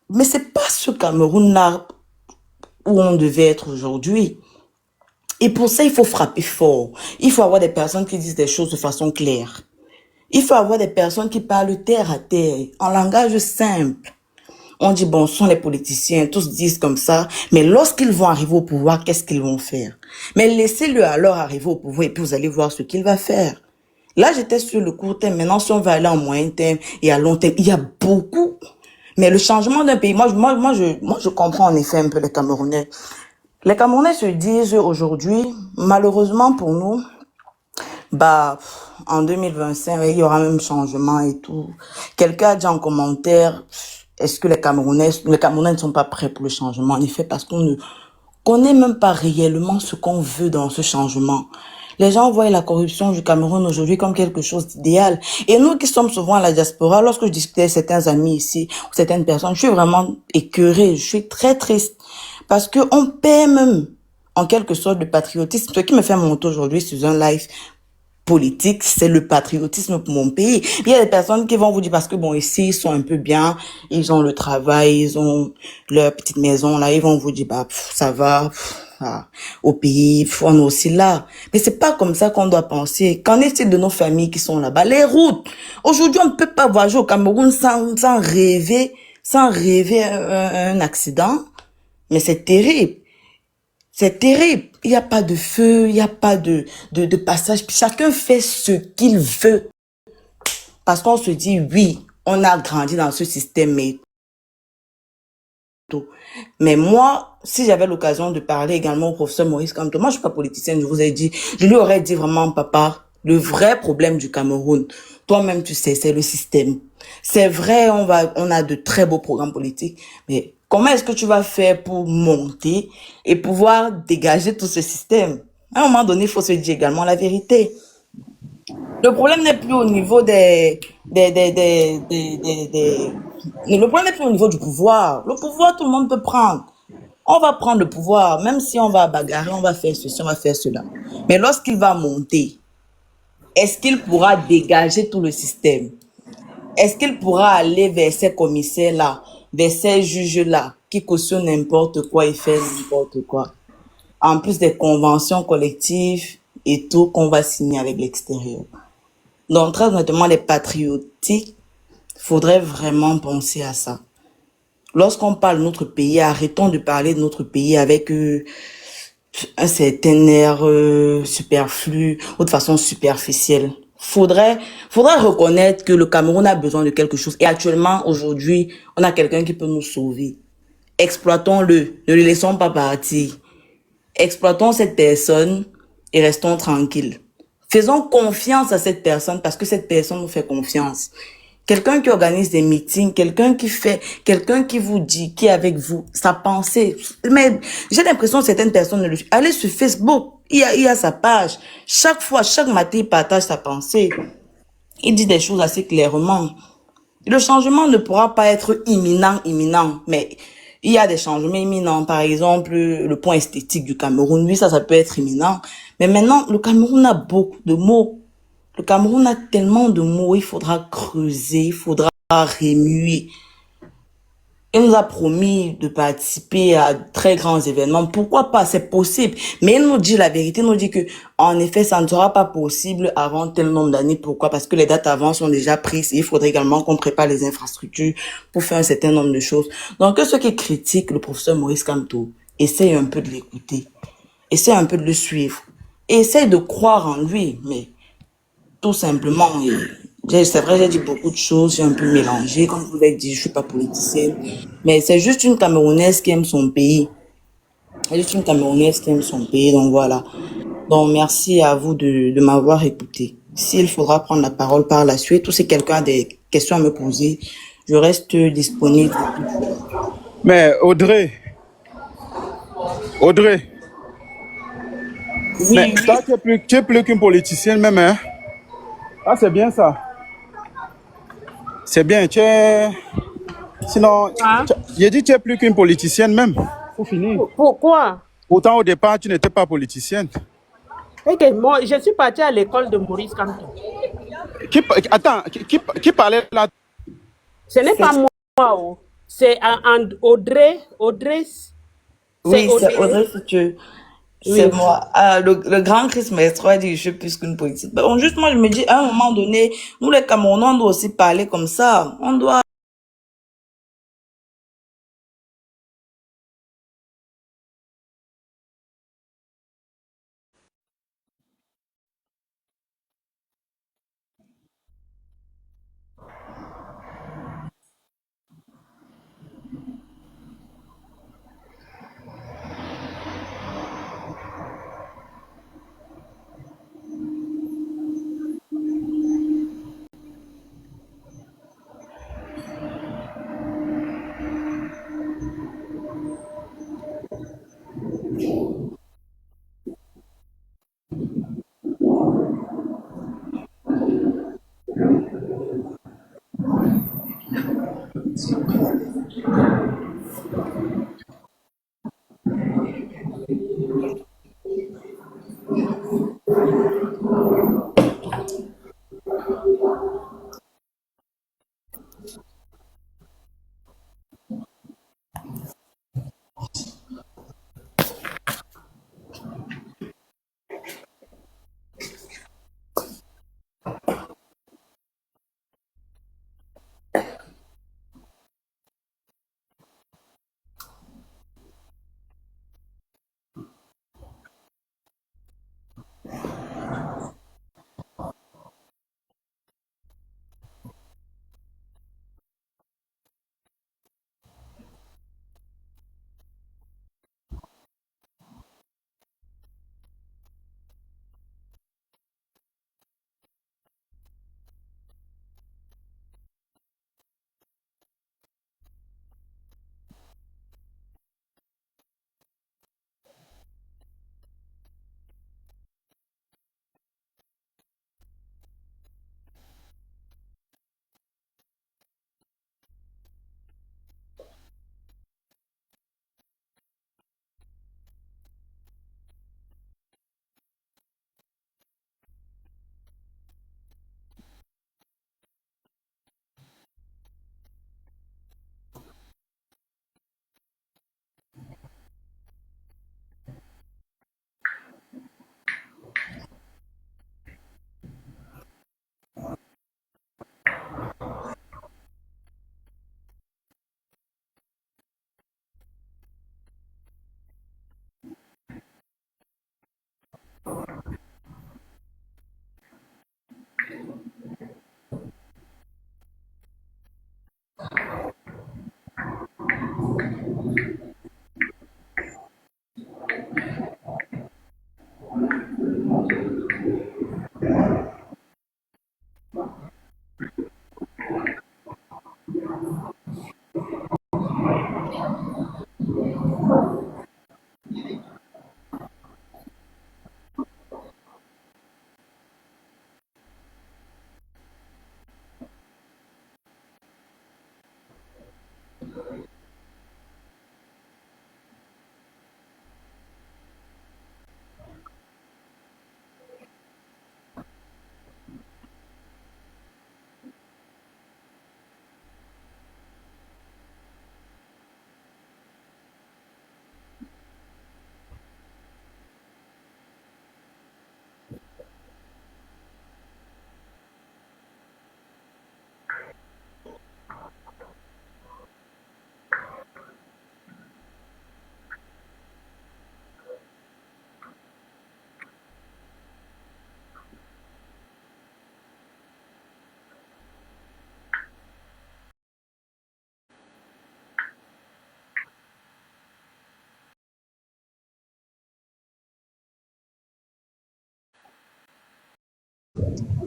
mais c'est pas ce Cameroun-là où on devait être aujourd'hui. Et pour ça, il faut frapper fort. Il faut avoir des personnes qui disent des choses de façon claire. Il faut avoir des personnes qui parlent terre à terre, en langage simple. On dit, bon, ce sont les politiciens, tous disent comme ça, mais lorsqu'ils vont arriver au pouvoir, qu'est-ce qu'ils vont faire? Mais laissez-le alors arriver au pouvoir et puis vous allez voir ce qu'il va faire. Là, j'étais sur le court terme. Maintenant, si on va aller en moyen terme et à long terme, il y a beaucoup. Mais le changement d'un pays, moi, je comprends en effet un peu les Camerounais. Les Camerounais se disent aujourd'hui, malheureusement pour nous, en 2025, il y aura même changement et tout. Quelqu'un a dit en commentaire, est-ce que les Camerounais ne sont pas prêts pour le changement? En effet, parce qu'on ne connaît même pas réellement ce qu'on veut dans ce changement. Les gens voient la corruption du Cameroun aujourd'hui comme quelque chose d'idéal. Et nous qui sommes souvent à la diaspora, lorsque je discutais avec certains amis ici, ou certaines personnes, je suis vraiment écœurée, je suis très triste. Parce que on paie même, en quelque sorte, le patriotisme. Ce qui me fait monter aujourd'hui sur un live politique, c'est le patriotisme pour mon pays. Il y a des personnes qui vont vous dire, parce que bon, ici, ils sont un peu bien, ils ont le travail, ils ont leur petite maison, là, ils vont vous dire, ça va, au pays, on est aussi là. Mais c'est pas comme ça qu'on doit penser. Qu'en est-il de nos familles qui sont là-bas? Les routes. Aujourd'hui, on ne peut pas voyager au Cameroun sans rêver un accident. Mais c'est terrible. C'est terrible. Il n'y a pas de feu, il n'y a pas de passage. Chacun fait ce qu'il veut. Parce qu'on se dit, oui, on a grandi dans ce système, mais moi, si j'avais l'occasion de parler également au professeur Maurice Kamto, moi je suis pas politicienne, je vous ai dit, je lui aurais dit vraiment, papa, le vrai problème du Cameroun, toi-même tu sais, c'est le système. C'est vrai, on a de très beaux programmes politiques, mais comment est-ce que tu vas faire pour monter et pouvoir dégager tout ce système? À un moment donné, il faut se dire également la vérité. Le problème n'est plus au niveau le problème n'est plus au niveau du pouvoir. Le pouvoir, tout le monde peut prendre. On va prendre le pouvoir, même si on va bagarrer, on va faire ceci, on va faire cela. Mais lorsqu'il va monter, est-ce qu'il pourra dégager tout le système? Est-ce qu'il pourra aller vers ces commissaires-là, vers ces juges-là, qui cautionnent n'importe quoi et font n'importe quoi? En plus des conventions collectives et tout qu'on va signer avec l'extérieur. Donc, très honnêtement, les patriotiques, faudrait vraiment penser à ça. Lorsqu'on parle de notre pays, arrêtons de parler de notre pays avec un certain air superflu ou de façon superficielle. Faudrait reconnaître que le Cameroun a besoin de quelque chose. Et actuellement, aujourd'hui, on a quelqu'un qui peut nous sauver. exploitons-le, ne le laissons pas partir. Exploitons cette personne et restons tranquilles. Faisons confiance à cette personne parce que cette personne nous fait confiance. Quelqu'un qui organise des meetings, quelqu'un qui vous dit, qui est avec vous, sa pensée. Mais j'ai l'impression que certaines personnes ne le... Allez sur Facebook, il y a sa page. Chaque fois, chaque matin, il partage sa pensée. Il dit des choses assez clairement. Le changement ne pourra pas être imminent, mais il y a des changements imminents. Par exemple, le point esthétique du Cameroun, oui, ça peut être imminent. Mais maintenant, le Cameroun a beaucoup de mots. Le Cameroun a tellement de mots, il faudra creuser, il faudra remuer. Il nous a promis de participer à très grands événements. Pourquoi pas? C'est possible. Mais il nous dit la vérité, il nous dit que, en effet, ça ne sera pas possible avant tel nombre d'années. Pourquoi? Parce que les dates avant sont déjà prises et il faudrait également qu'on prépare les infrastructures pour faire un certain nombre de choses. Donc, ceux qui critiquent le professeur Maurice Kamto, essayent un peu de l'écouter. Essayent un peu de le suivre. Et essayent de croire en lui, mais tout simplement, c'est vrai, j'ai dit beaucoup de choses, j'ai un peu mélangé. Comme je vous l'ai dit, je suis pas politicienne. Mais c'est juste une Camerounaise qui aime son pays. C'est juste une Camerounaise qui aime son pays, donc voilà. Donc merci à vous de m'avoir écouté. S'il faudra prendre la parole par la suite, ou si quelqu'un a des questions à me poser, je reste disponible. Mais Audrey, Oui, mais toi, tu es plus qu'une politicienne même, hein? Ah, c'est bien ça. C'est bien, tu es... Sinon, Hein? j'ai dit tu es plus qu'une politicienne même. Faut finir. Pourquoi? Pourtant, au départ, tu n'étais pas politicienne. Ok, moi, je suis partie à l'école de Maurice Kamto. Attends, qui parlait là? Ce n'est pas moi, oh. C'est Audrey. Audrey. Oui, c'est Audrey. Audrey Futur. Oui. C'est moi. Ah, le grand Chris Maestro a dit que je suis plus qu'une politique. Bon, juste moi, je me dis, à un moment donné, nous les Camerounais, on doit aussi parler comme ça. On doit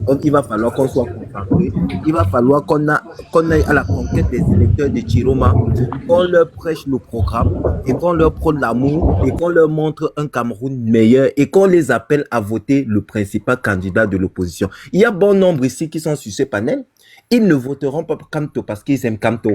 Donc, il va falloir qu'on soit concentré. Il va falloir qu'on aille à la conquête des électeurs de Chiroma, qu'on leur prêche le programme et qu'on leur prône l'amour et qu'on leur montre un Cameroun meilleur et qu'on les appelle à voter le principal candidat de l'opposition. Il y a bon nombre ici qui sont sur ce panel. Ils ne voteront pas Kamto parce qu'ils aiment Kamto.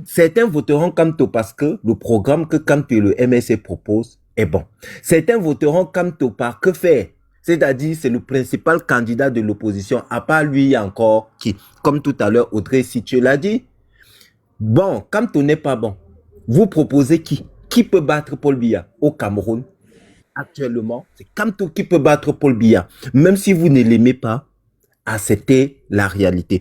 Certains voteront Kamto parce que le programme que Kamto et le MSC proposent est bon. Certains voteront Kamto par que faire. C'est-à-dire, c'est le principal candidat de l'opposition. À part lui, il y a encore qui, comme tout à l'heure, Audrey, si tu l'as dit, bon, Kamto n'est pas bon. Vous proposez qui? Qui peut battre Paul Biya au Cameroun? Actuellement, c'est Kamto qui peut battre Paul Biya. Même si vous ne l'aimez pas, acceptez la réalité.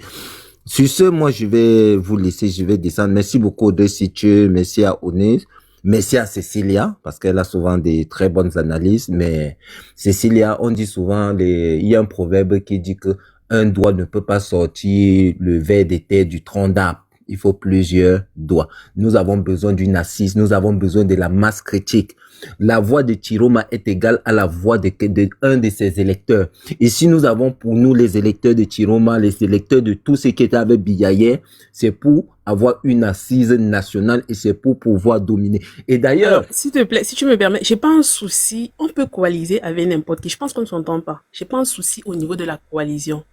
Sur ce, moi, je vais vous laisser, je vais descendre. Merci beaucoup Audrey Sithieu, merci à Onez. Merci à Cécilia, parce qu'elle a souvent des très bonnes analyses, mais Cécilia, on dit souvent, il y a un proverbe qui dit que un doigt ne peut pas sortir le ver de terre du tronc d'arbre. Il faut plusieurs doigts. Nous avons besoin d'une assise, nous avons besoin de la masse critique. La voix de Chiroma est égale à la voix de un de ses électeurs. Et si nous avons pour nous les électeurs de Chiroma, les électeurs de tous ceux qui étaient avec Biya hier, c'est pour avoir une assise nationale et c'est pour pouvoir dominer. Et d'ailleurs... S'il te plaît, si tu me permets, j'ai pas un souci, on peut coaliser avec n'importe qui. Je pense qu'on ne s'entend pas. J'ai pas un souci au niveau de la coalition.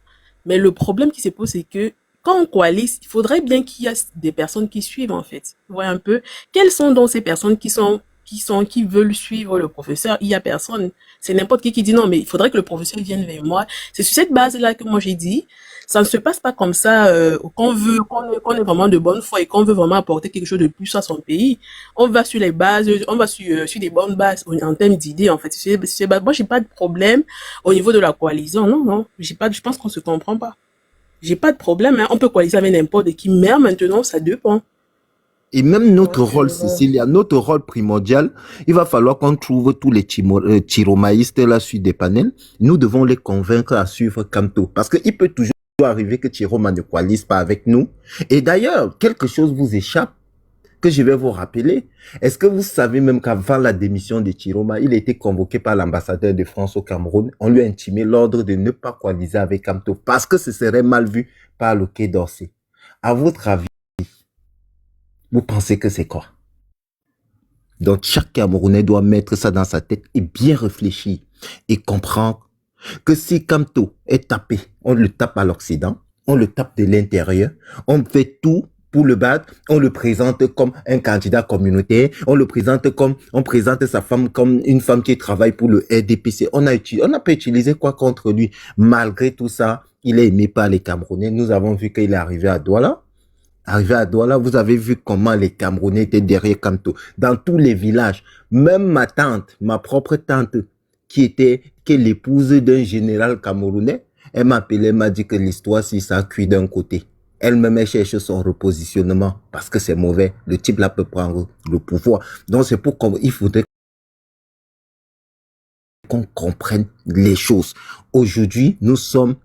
Mais le problème qui se pose, c'est que quand on coalise, il faudrait bien qu'il y ait des personnes qui suivent, en fait. Vous voyez un peu? Quelles sont donc ces personnes qui veulent suivre le professeur? Il y a personne. C'est n'importe qui dit non, mais il faudrait que le professeur vienne vers moi. C'est sur cette base-là que moi j'ai dit, ça ne se passe pas comme ça, qu'on est vraiment de bonne foi et qu'on veut vraiment apporter quelque chose de plus à son pays. On va sur les bases, on va sur des bonnes bases en termes d'idées, en fait. Moi, j'ai pas de problème au niveau de la coalition. Non, je pense qu'on se comprend pas. J'ai pas de problème, hein. On peut coaliser avec n'importe qui, mais maintenant, ça dépend. Et même notre rôle, Cécilia, notre rôle primordial, il va falloir qu'on trouve tous les chiromaïstes là sur des panels. Nous devons les convaincre à suivre Kamto. Parce qu'il peut toujours arriver que Chiroma ne coalise pas avec nous. Et d'ailleurs, quelque chose vous échappe que je vais vous rappeler. Est-ce que vous savez même qu'avant la démission de Chiroma, il a été convoqué par l'ambassadeur de France au Cameroun. On lui a intimé l'ordre de ne pas coaliser avec Kamto parce que ce serait mal vu par le Quai d'Orsay. À votre avis, vous pensez que c'est quoi? Donc, chaque Camerounais doit mettre ça dans sa tête et bien réfléchir et comprendre que si Kamto est tapé, on le tape à l'Occident, on le tape de l'intérieur, on fait tout pour le battre, on le présente comme un candidat communautaire, on présente sa femme comme une femme qui travaille pour le RDPC. On n'a pas utilisé quoi contre lui. Malgré tout ça, il est aimé par les Camerounais. Nous avons vu qu'il est arrivé à Douala. Arrivé à Douala, vous avez vu comment les Camerounais étaient derrière Kamto. Dans tous les villages, même ma tante, ma propre tante, qui est l'épouse d'un général camerounais, elle m'a appelé, elle m'a dit que l'histoire, si ça cuit d'un côté. Elle-même, elle cherche son repositionnement parce que c'est mauvais. Le type là peut prendre le pouvoir. Donc c'est pour qu'il faudrait qu'on comprenne les choses. Aujourd'hui, nous sommes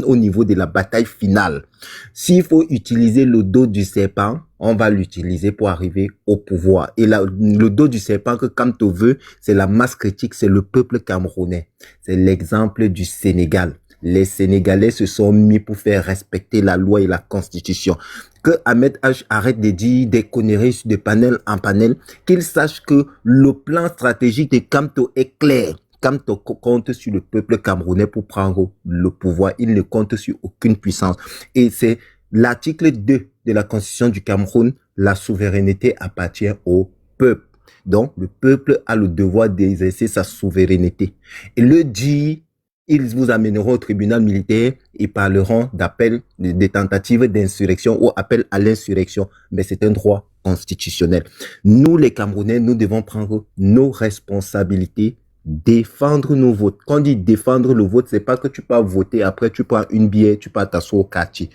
au niveau de la bataille finale. S'il faut utiliser le dos du serpent, on va l'utiliser pour arriver au pouvoir. Et le dos du serpent que Kamto veut, c'est la masse critique, c'est le peuple camerounais. C'est l'exemple du Sénégal. Les Sénégalais se sont mis pour faire respecter la loi et la constitution. Que Ahmed H arrête de dire des conneries de panel en panel, qu'il sache que le plan stratégique de Kamto est clair. Kamto compte sur le peuple camerounais pour prendre le pouvoir. Il ne compte sur aucune puissance. Et c'est l'article 2 de la Constitution du Cameroun la souveraineté appartient au peuple. Donc, le peuple a le devoir d'exercer sa souveraineté. Et le dit, ils vous amèneront au tribunal militaire et parleront d'appel, des tentatives d'insurrection ou appel à l'insurrection. Mais c'est un droit constitutionnel. Nous, les Camerounais, nous devons prendre nos responsabilités, défendre nos votes. Quand on dit défendre le vote, c'est pas que tu peux voter, après tu prends une bière, tu peux t'asseoir au quartier.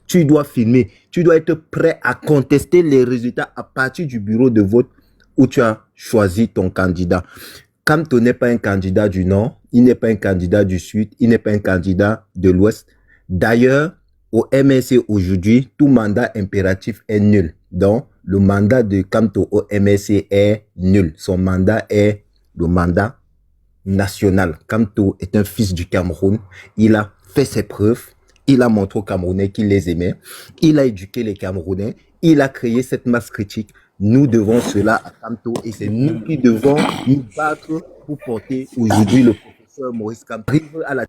Tu dois filmer, tu dois être prêt à contester les résultats à partir du bureau de vote où tu as choisi ton candidat. Kamto n'est pas un candidat du Nord, il n'est pas un candidat du Sud, il n'est pas un candidat de l'Ouest. D'ailleurs, au MSC aujourd'hui, tout mandat impératif est nul. Donc, le mandat de Kamto au MSC est nul. Son mandat est le mandat national. Kamto est un fils du Cameroun. Il a fait ses preuves. Il a montré aux Camerounais qu'il les aimait. Il a éduqué les Camerounais. Il a créé cette masse critique. Nous devons cela à Kamto et c'est nous qui devons nous battre pour porter aujourd'hui le professeur Maurice Kamto arrive à la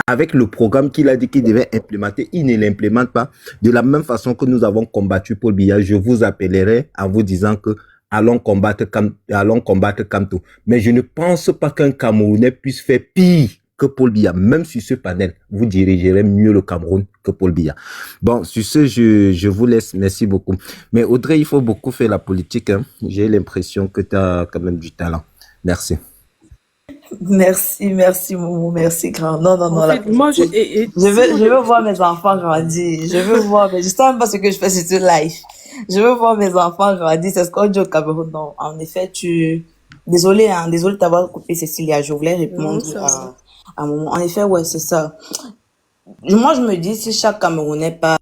avec le programme qu'il a dit qu'il devait implémenter, il ne l'implémente pas. De la même façon que nous avons combattu Paul Biya, je vous appellerai en vous disant que allons combattre Kamto. Mais je ne pense pas qu'un Camerounais puisse faire pire que Paul Biya. Même sur ce panel, vous dirigerez mieux le Cameroun que Paul Biya. Bon, sur ce, je vous laisse. Merci beaucoup. Mais Audrey, il faut beaucoup faire la politique. Hein. J'ai l'impression que tu as quand même du talent. Merci. Merci, Momo, merci, grand. Non, En fait, moi, je veux voir mes enfants grandir. Je veux voir, mais je sais même pas ce que je fais sur ce live. Je veux voir mes enfants grandir. C'est ce qu'on dit au Cameroun. Non, en effet, désolé de t'avoir coupé, Cécilia. Je voulais répondre à Momo. En effet, ouais, c'est ça. Moi, je me dis, si chaque Camerounais parle,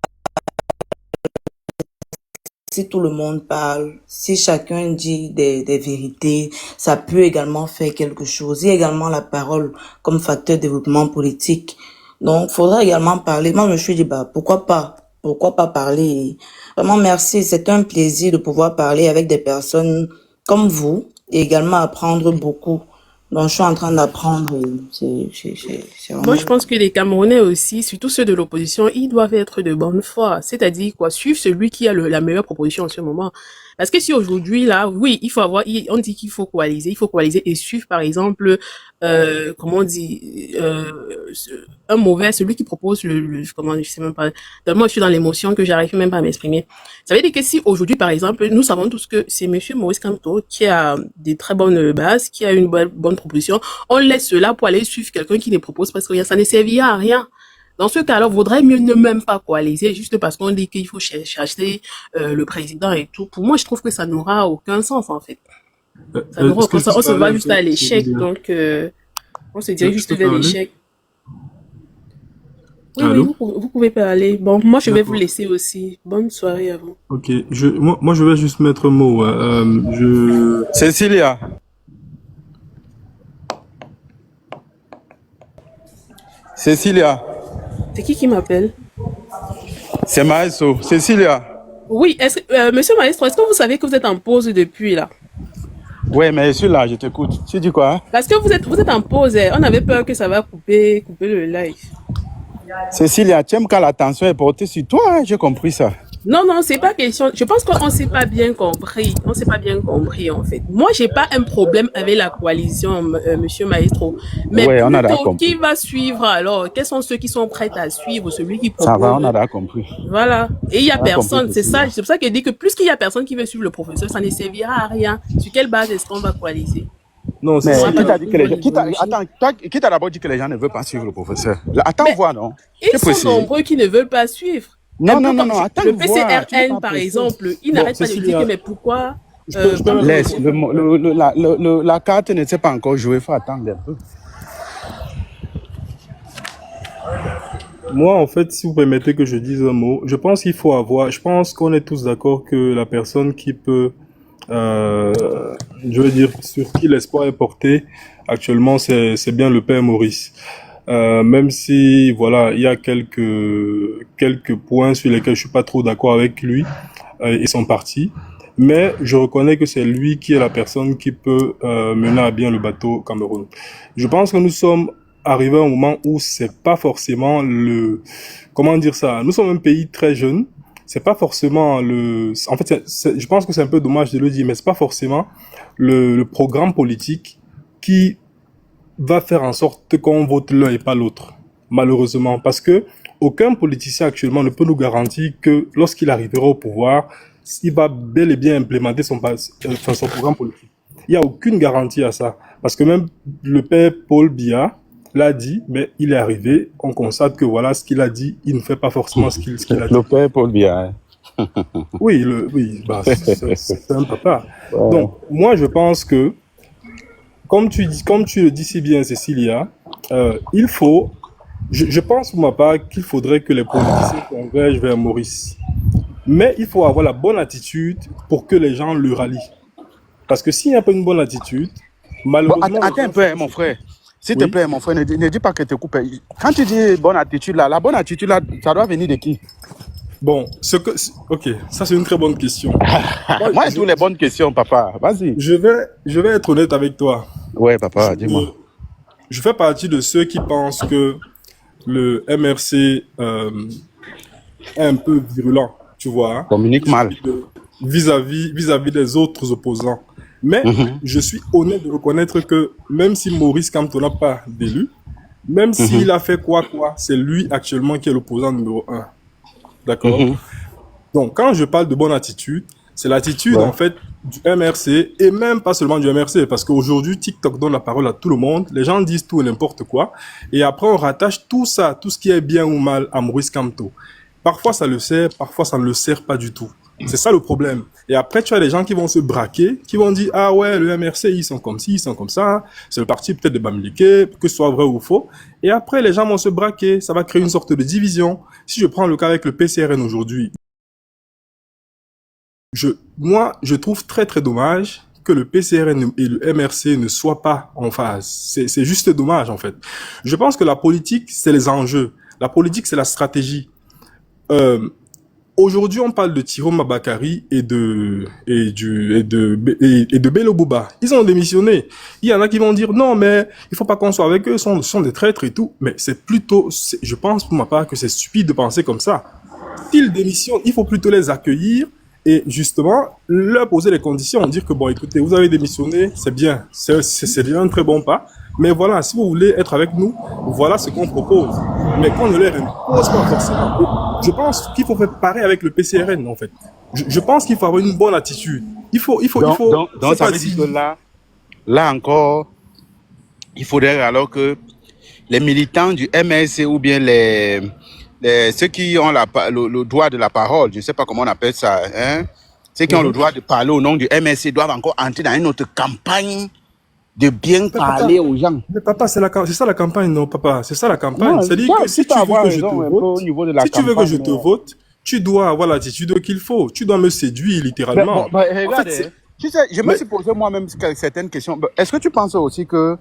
si tout le monde parle, si chacun dit des vérités, ça peut également faire quelque chose. Il y a également la parole comme facteur de développement politique. Donc, faudra également parler. Moi, je me suis dit, pourquoi pas parler? Vraiment, merci. C'est un plaisir de pouvoir parler avec des personnes comme vous et également apprendre beaucoup. Donc, je suis en train d'apprendre. C'est vraiment... Moi, je pense que les Camerounais aussi, surtout ceux de l'opposition, ils doivent être de bonne foi. C'est-à-dire, suivre celui qui a la meilleure proposition en ce moment. Parce que si aujourd'hui, là, oui, on dit qu'il faut coaliser et suivre, par exemple, celui qui propose je sais même pas, moi, je suis dans l'émotion que j'arrive même pas à m'exprimer. Ça veut dire que si aujourd'hui, par exemple, nous savons tous que c'est monsieur Maurice Kamto qui a des très bonnes bases, qui a une bonne proposition, on laisse cela pour aller suivre quelqu'un qui ne propose parce que ça ne servira à rien. Dans ce cas-là, vaudrait mieux ne même pas coaliser juste parce qu'on dit qu'il faut chercher le président et tout. Pour moi, je trouve que ça n'aura aucun sens, en fait. Ça n'aura aucun sens. On se va juste à l'échec, donc on se dirige juste vers l'échec. Oui, vous pouvez parler. Bon, moi, je vais vous laisser aussi. Bonne soirée à vous. Ok, moi, je vais juste mettre un mot. Cécilia. C'est qui m'appelle? C'est Maestro. Cécilia. Oui, monsieur Maestro, est-ce que vous savez que vous êtes en pause depuis là? Oui, mais je suis là, je t'écoute. Tu dis quoi? Parce que vous êtes en pause, on avait peur que ça va couper le live. Cécilia, tu aimes quand l'attention est portée sur toi, hein? J'ai compris ça. Non, c'est pas question. Je pense qu'on s'est pas bien compris. On s'est pas bien compris, en fait. Moi, j'ai pas un problème avec la coalition, monsieur Maestro. Mais ouais, on a plutôt, qui va suivre alors? Quels sont ceux qui sont prêts à suivre? Celui qui propose. Ça va, on a compris. Voilà. Et il y a personne. C'est ça. C'est pour ça qu'il dit que plus qu'il y a personne qui veut suivre le professeur, ça ne servira à rien. Sur quelle base est-ce qu'on va coaliser? Non, c'est qui t'a dit que les gens... qui t'a d'abord dit que les gens ne veulent pas suivre le professeur? Attends, voir, non? Ils sont nombreux qui ne veulent pas suivre. Non, attends. Le PCRN, par exemple, il n'arrête pas de dire que, mais pourquoi... Laisse, la carte ne s'est pas encore jouée, il faut attendre un peu. Moi, en fait, si vous permettez que je dise un mot, je pense qu'on est tous d'accord que la personne qui peut, je veux dire, sur qui l'espoir est porté, actuellement, c'est bien le père Maurice. Même si, voilà, il y a quelques points sur lesquels je suis pas trop d'accord avec lui et son parti, mais je reconnais que c'est lui qui est la personne qui peut mener à bien le bateau Cameroun. Je pense que nous sommes arriver à un moment où c'est pas forcément le, comment dire ça, nous sommes un pays très jeune, c'est pas forcément le, en fait, je pense que c'est un peu dommage de le dire, mais c'est pas forcément le programme politique qui va faire en sorte qu'on vote l'un et pas l'autre, malheureusement, parce que aucun politicien actuellement ne peut nous garantir que lorsqu'il arrivera au pouvoir, il va bel et bien implémenter son programme politique. Il n'y a aucune garantie à ça. Parce que même le père Paul Biya l'a dit, mais il est arrivé, on constate que voilà ce qu'il a dit, il ne fait pas forcément ce qu'il a dit. Le père Paul Biya. Oui, bah, c'est un papa. Ouais. Donc, moi, je pense que, comme tu le dis si bien, Cécilia, il faut, je pense pour ma part qu'il faudrait que les politiciens convergent vers Maurice. Mais il faut avoir la bonne attitude pour que les gens le rallient. Parce que s'il n'y a pas une bonne attitude, malheureusement... Bon, attends un peu, mon frère. S'il te plaît, mon frère, ne dis pas que tu coupes. Quand tu dis bonne attitude, là, la bonne attitude, là, ça doit venir de qui? Bon, ok, ça c'est une très bonne question. Moi, j'ai toutes les bonnes questions, papa. Vas-y. Je vais être honnête avec toi. Ouais, papa, dis-moi. Je fais partie de ceux qui pensent que le MRC est un peu virulent, tu vois. Communique mal. Vis-à-vis des autres opposants. Mais je suis honnête de reconnaître que même si Maurice Kamto n'a pas d'élu, même s'il a fait quoi, c'est lui actuellement qui est l'opposant numéro 1. D'accord? Donc, quand je parle de bonne attitude, c'est l'attitude, en fait, du MRC, et même pas seulement du MRC, parce qu'aujourd'hui, TikTok donne la parole à tout le monde, les gens disent tout et n'importe quoi, et après, on rattache tout ça, tout ce qui est bien ou mal à Maurice Kamto. Parfois, ça le sert, parfois, ça ne le sert pas du tout. C'est ça le problème. Et après, tu as des gens qui vont se braquer, qui vont dire, ah ouais, le MRC, ils sont comme ci, ils sont comme ça, c'est le parti peut-être de Bamileke, que ce soit vrai ou faux. Et après, les gens vont se braquer, ça va créer une sorte de division. Si je prends le cas avec le PCRN aujourd'hui, moi, je trouve très très dommage que le PCRN et le MRC ne soient pas en phase. C'est juste dommage, en fait. Je pense que la politique, c'est les enjeux. La politique, c'est la stratégie. Aujourd'hui, on parle de Thierry Mabakari et de Bello Bouba. Ils ont démissionné. Il y en a qui vont dire non, mais il faut pas qu'on soit avec eux, sont des traîtres et tout. Mais c'est plutôt, je pense pour ma part que c'est stupide de penser comme ça. S'ils démissionnent, il faut plutôt les accueillir et justement leur poser les conditions, dire que bon, écoutez, vous avez démissionné, c'est bien, c'est bien un très bon pas. Mais voilà, si vous voulez être avec nous, voilà ce qu'on propose. Mais qu'on ne leur impose pas forcément. Je pense qu'il faut faire pareil avec le PCRN, en fait. Je pense qu'il faut avoir une bonne attitude. Donc ça veut dire que là encore, il faudrait alors que les militants du MRC ou bien ceux qui ont le droit de la parole, je ne sais pas comment on appelle ça, hein, ceux qui ont le droit de parler au nom du MRC doivent encore entrer dans une autre campagne de bien parler aux gens. Mais papa, c'est ça la campagne, non, papa? C'est ça la campagne. C'est-à-dire que si tu veux que je te vote, tu dois avoir l'attitude qu'il faut. Tu dois me séduire, littéralement. Regarde, en fait, tu sais, je me suis posé moi-même certaines questions. Est-ce que tu penses aussi que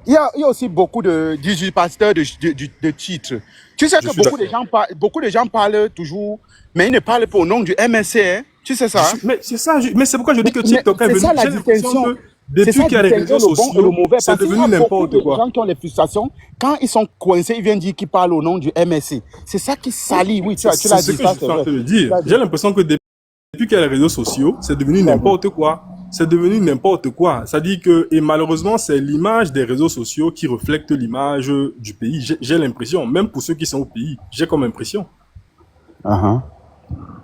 il y a aussi beaucoup d'usurpateurs de titres. Tu sais que beaucoup de gens parlent toujours, mais ils ne parlent pas au nom du MSC, hein? Tu sais ça? Mais c'est ça, mais c'est pourquoi je dis que TikTok est venu. C'est ça la distinction. Depuis qu'il y a les réseaux sociaux, c'est devenu n'importe quoi. Les gens qui ont les frustrations, quand ils sont coincés, ils viennent dire qu'ils parlent au nom du MSC. C'est ça qui salit, oui, tu l'as dit. C'est ce que je suis en train de dire. J'ai l'impression que depuis qu'il y a les réseaux sociaux, c'est devenu n'importe quoi. C'est devenu n'importe quoi. Ça dit que, et malheureusement, c'est l'image des réseaux sociaux qui reflète l'image du pays. J'ai l'impression, même pour ceux qui sont au pays, j'ai comme impression.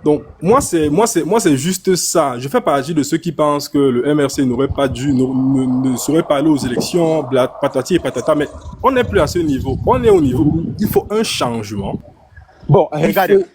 Donc, moi, c'est juste ça. Je fais partie de ceux qui pensent que le MRC n'aurait pas dû, ne serait pas allé aux élections, patati et patata, mais on n'est plus à ce niveau. On est au niveau. Il faut un changement. Bon, regardez.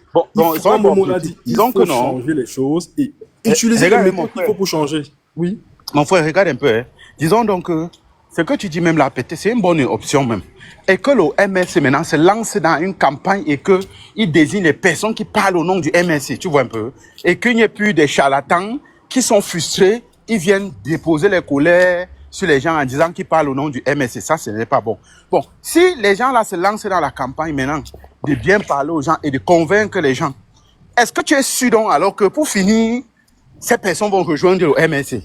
Disons que non. Changer les choses et utiliser les méthodes qu'il faut pour changer. Oui. Mon frère, regarde un peu. Hein. Disons donc que ce que tu dis même là, c'est une bonne option même. Et que le MRC maintenant se lance dans une campagne et qu'il désigne les personnes qui parlent au nom du MRC, tu vois un peu. Et qu'il n'y ait plus des charlatans qui sont frustrés, ils viennent déposer les colères sur les gens en disant qu'ils parlent au nom du MRC. Ça, ce n'est pas bon. Bon, si les gens là se lancent dans la campagne maintenant de bien parler aux gens et de convaincre les gens, est-ce que tu es sûr donc alors que pour finir, ces personnes vont rejoindre le MRC?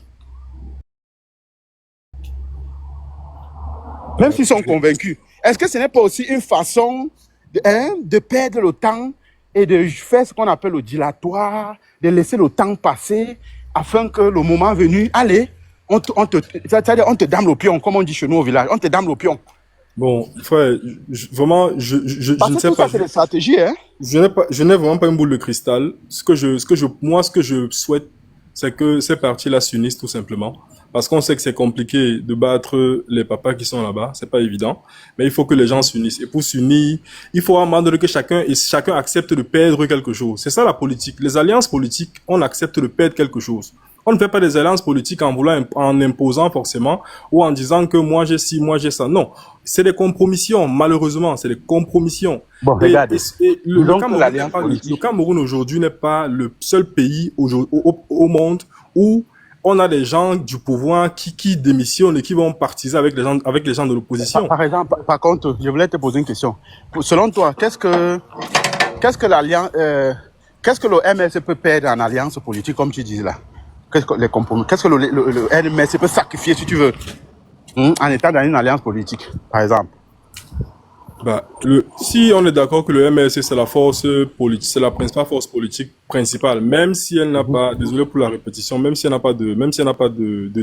Même s'ils sont convaincus. Est-ce que ce n'est pas aussi une façon de perdre le temps et de faire ce qu'on appelle le dilatoire, de laisser le temps passer afin que le moment venu, allez, c'est-à-dire on te dame le pion, comme on dit chez nous au village, on te dame le pion. Bon, frère, vraiment, je ne sais tout pas. Ça, c'est des stratégies, hein. Je n'ai vraiment pas une boule de cristal. Ce que je souhaite, c'est que ces partis-là s'unissent tout simplement. Parce qu'on sait que c'est compliqué de battre les papas qui sont là-bas. C'est pas évident. Mais il faut que les gens s'unissent. Et pour s'unir, il faut à un moment donné que chacun accepte de perdre quelque chose. C'est ça la politique. Les alliances politiques, on accepte de perdre quelque chose. On ne fait pas des alliances politiques en imposant forcément ou en disant que moi j'ai ci, moi j'ai ça. Non. C'est des compromissions. Malheureusement, c'est des compromissions. Bon, regarde. Le Cameroun aujourd'hui n'est pas le seul pays au monde où on a des gens du pouvoir qui démissionnent et qui vont partiser avec les gens de l'opposition. Par exemple, par contre, je voulais te poser une question. Selon toi, qu'est-ce que le MS peut perdre en alliance politique, comme tu dis là? Qu'est-ce que le MS peut sacrifier, si tu veux, en étant dans une alliance politique, par exemple? Si on est d'accord que le MLC c'est la force politique, c'est la principale force politique principale, même si elle n'a pas, désolé pour la répétition, même si elle n'a pas de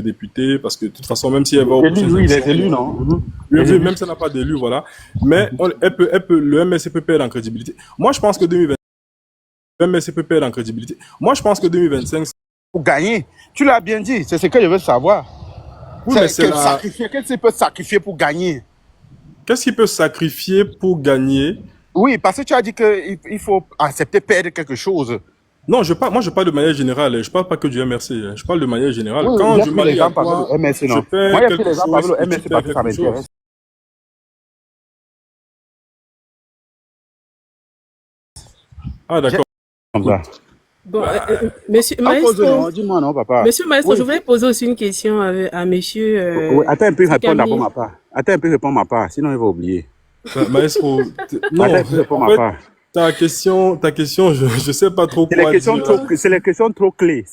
députés, parce que de toute façon, même si elle va au les élus, non? Même si elle n'a pas d'élus, voilà. Mais le MLC peut perdre en crédibilité. Moi, je pense que 2025, le MLC peut perdre en crédibilité. Moi, je pense que 2025, pour gagner. Tu l'as bien dit, c'est ce que je veux savoir. Oui, qu'est-ce qu'il peut sacrifier pour gagner? Qu'est-ce qu'il peut sacrifier pour gagner? Oui, parce que tu as dit qu'il faut accepter perdre quelque chose. Non, moi je parle de manière générale. Je parle pas que du MRC. Je parle de manière générale. Oui, quand je m'allie à toi, MRC, non. je perds moi, il y a quelque des gens chose, le MRC parce que ça m'intéresse. Ah, d'accord. Bon, monsieur Maestro, dis-moi non, papa. Monsieur Maestro, je voulais poser aussi une question à monsieur. Oui, attends un peu, répondre d'abord ma part. Attends un peu, répondre ma part, sinon il va oublier. Maestro, non, en fait, ta question, je sais pas trop quoi dire. C'est les questions trop clés.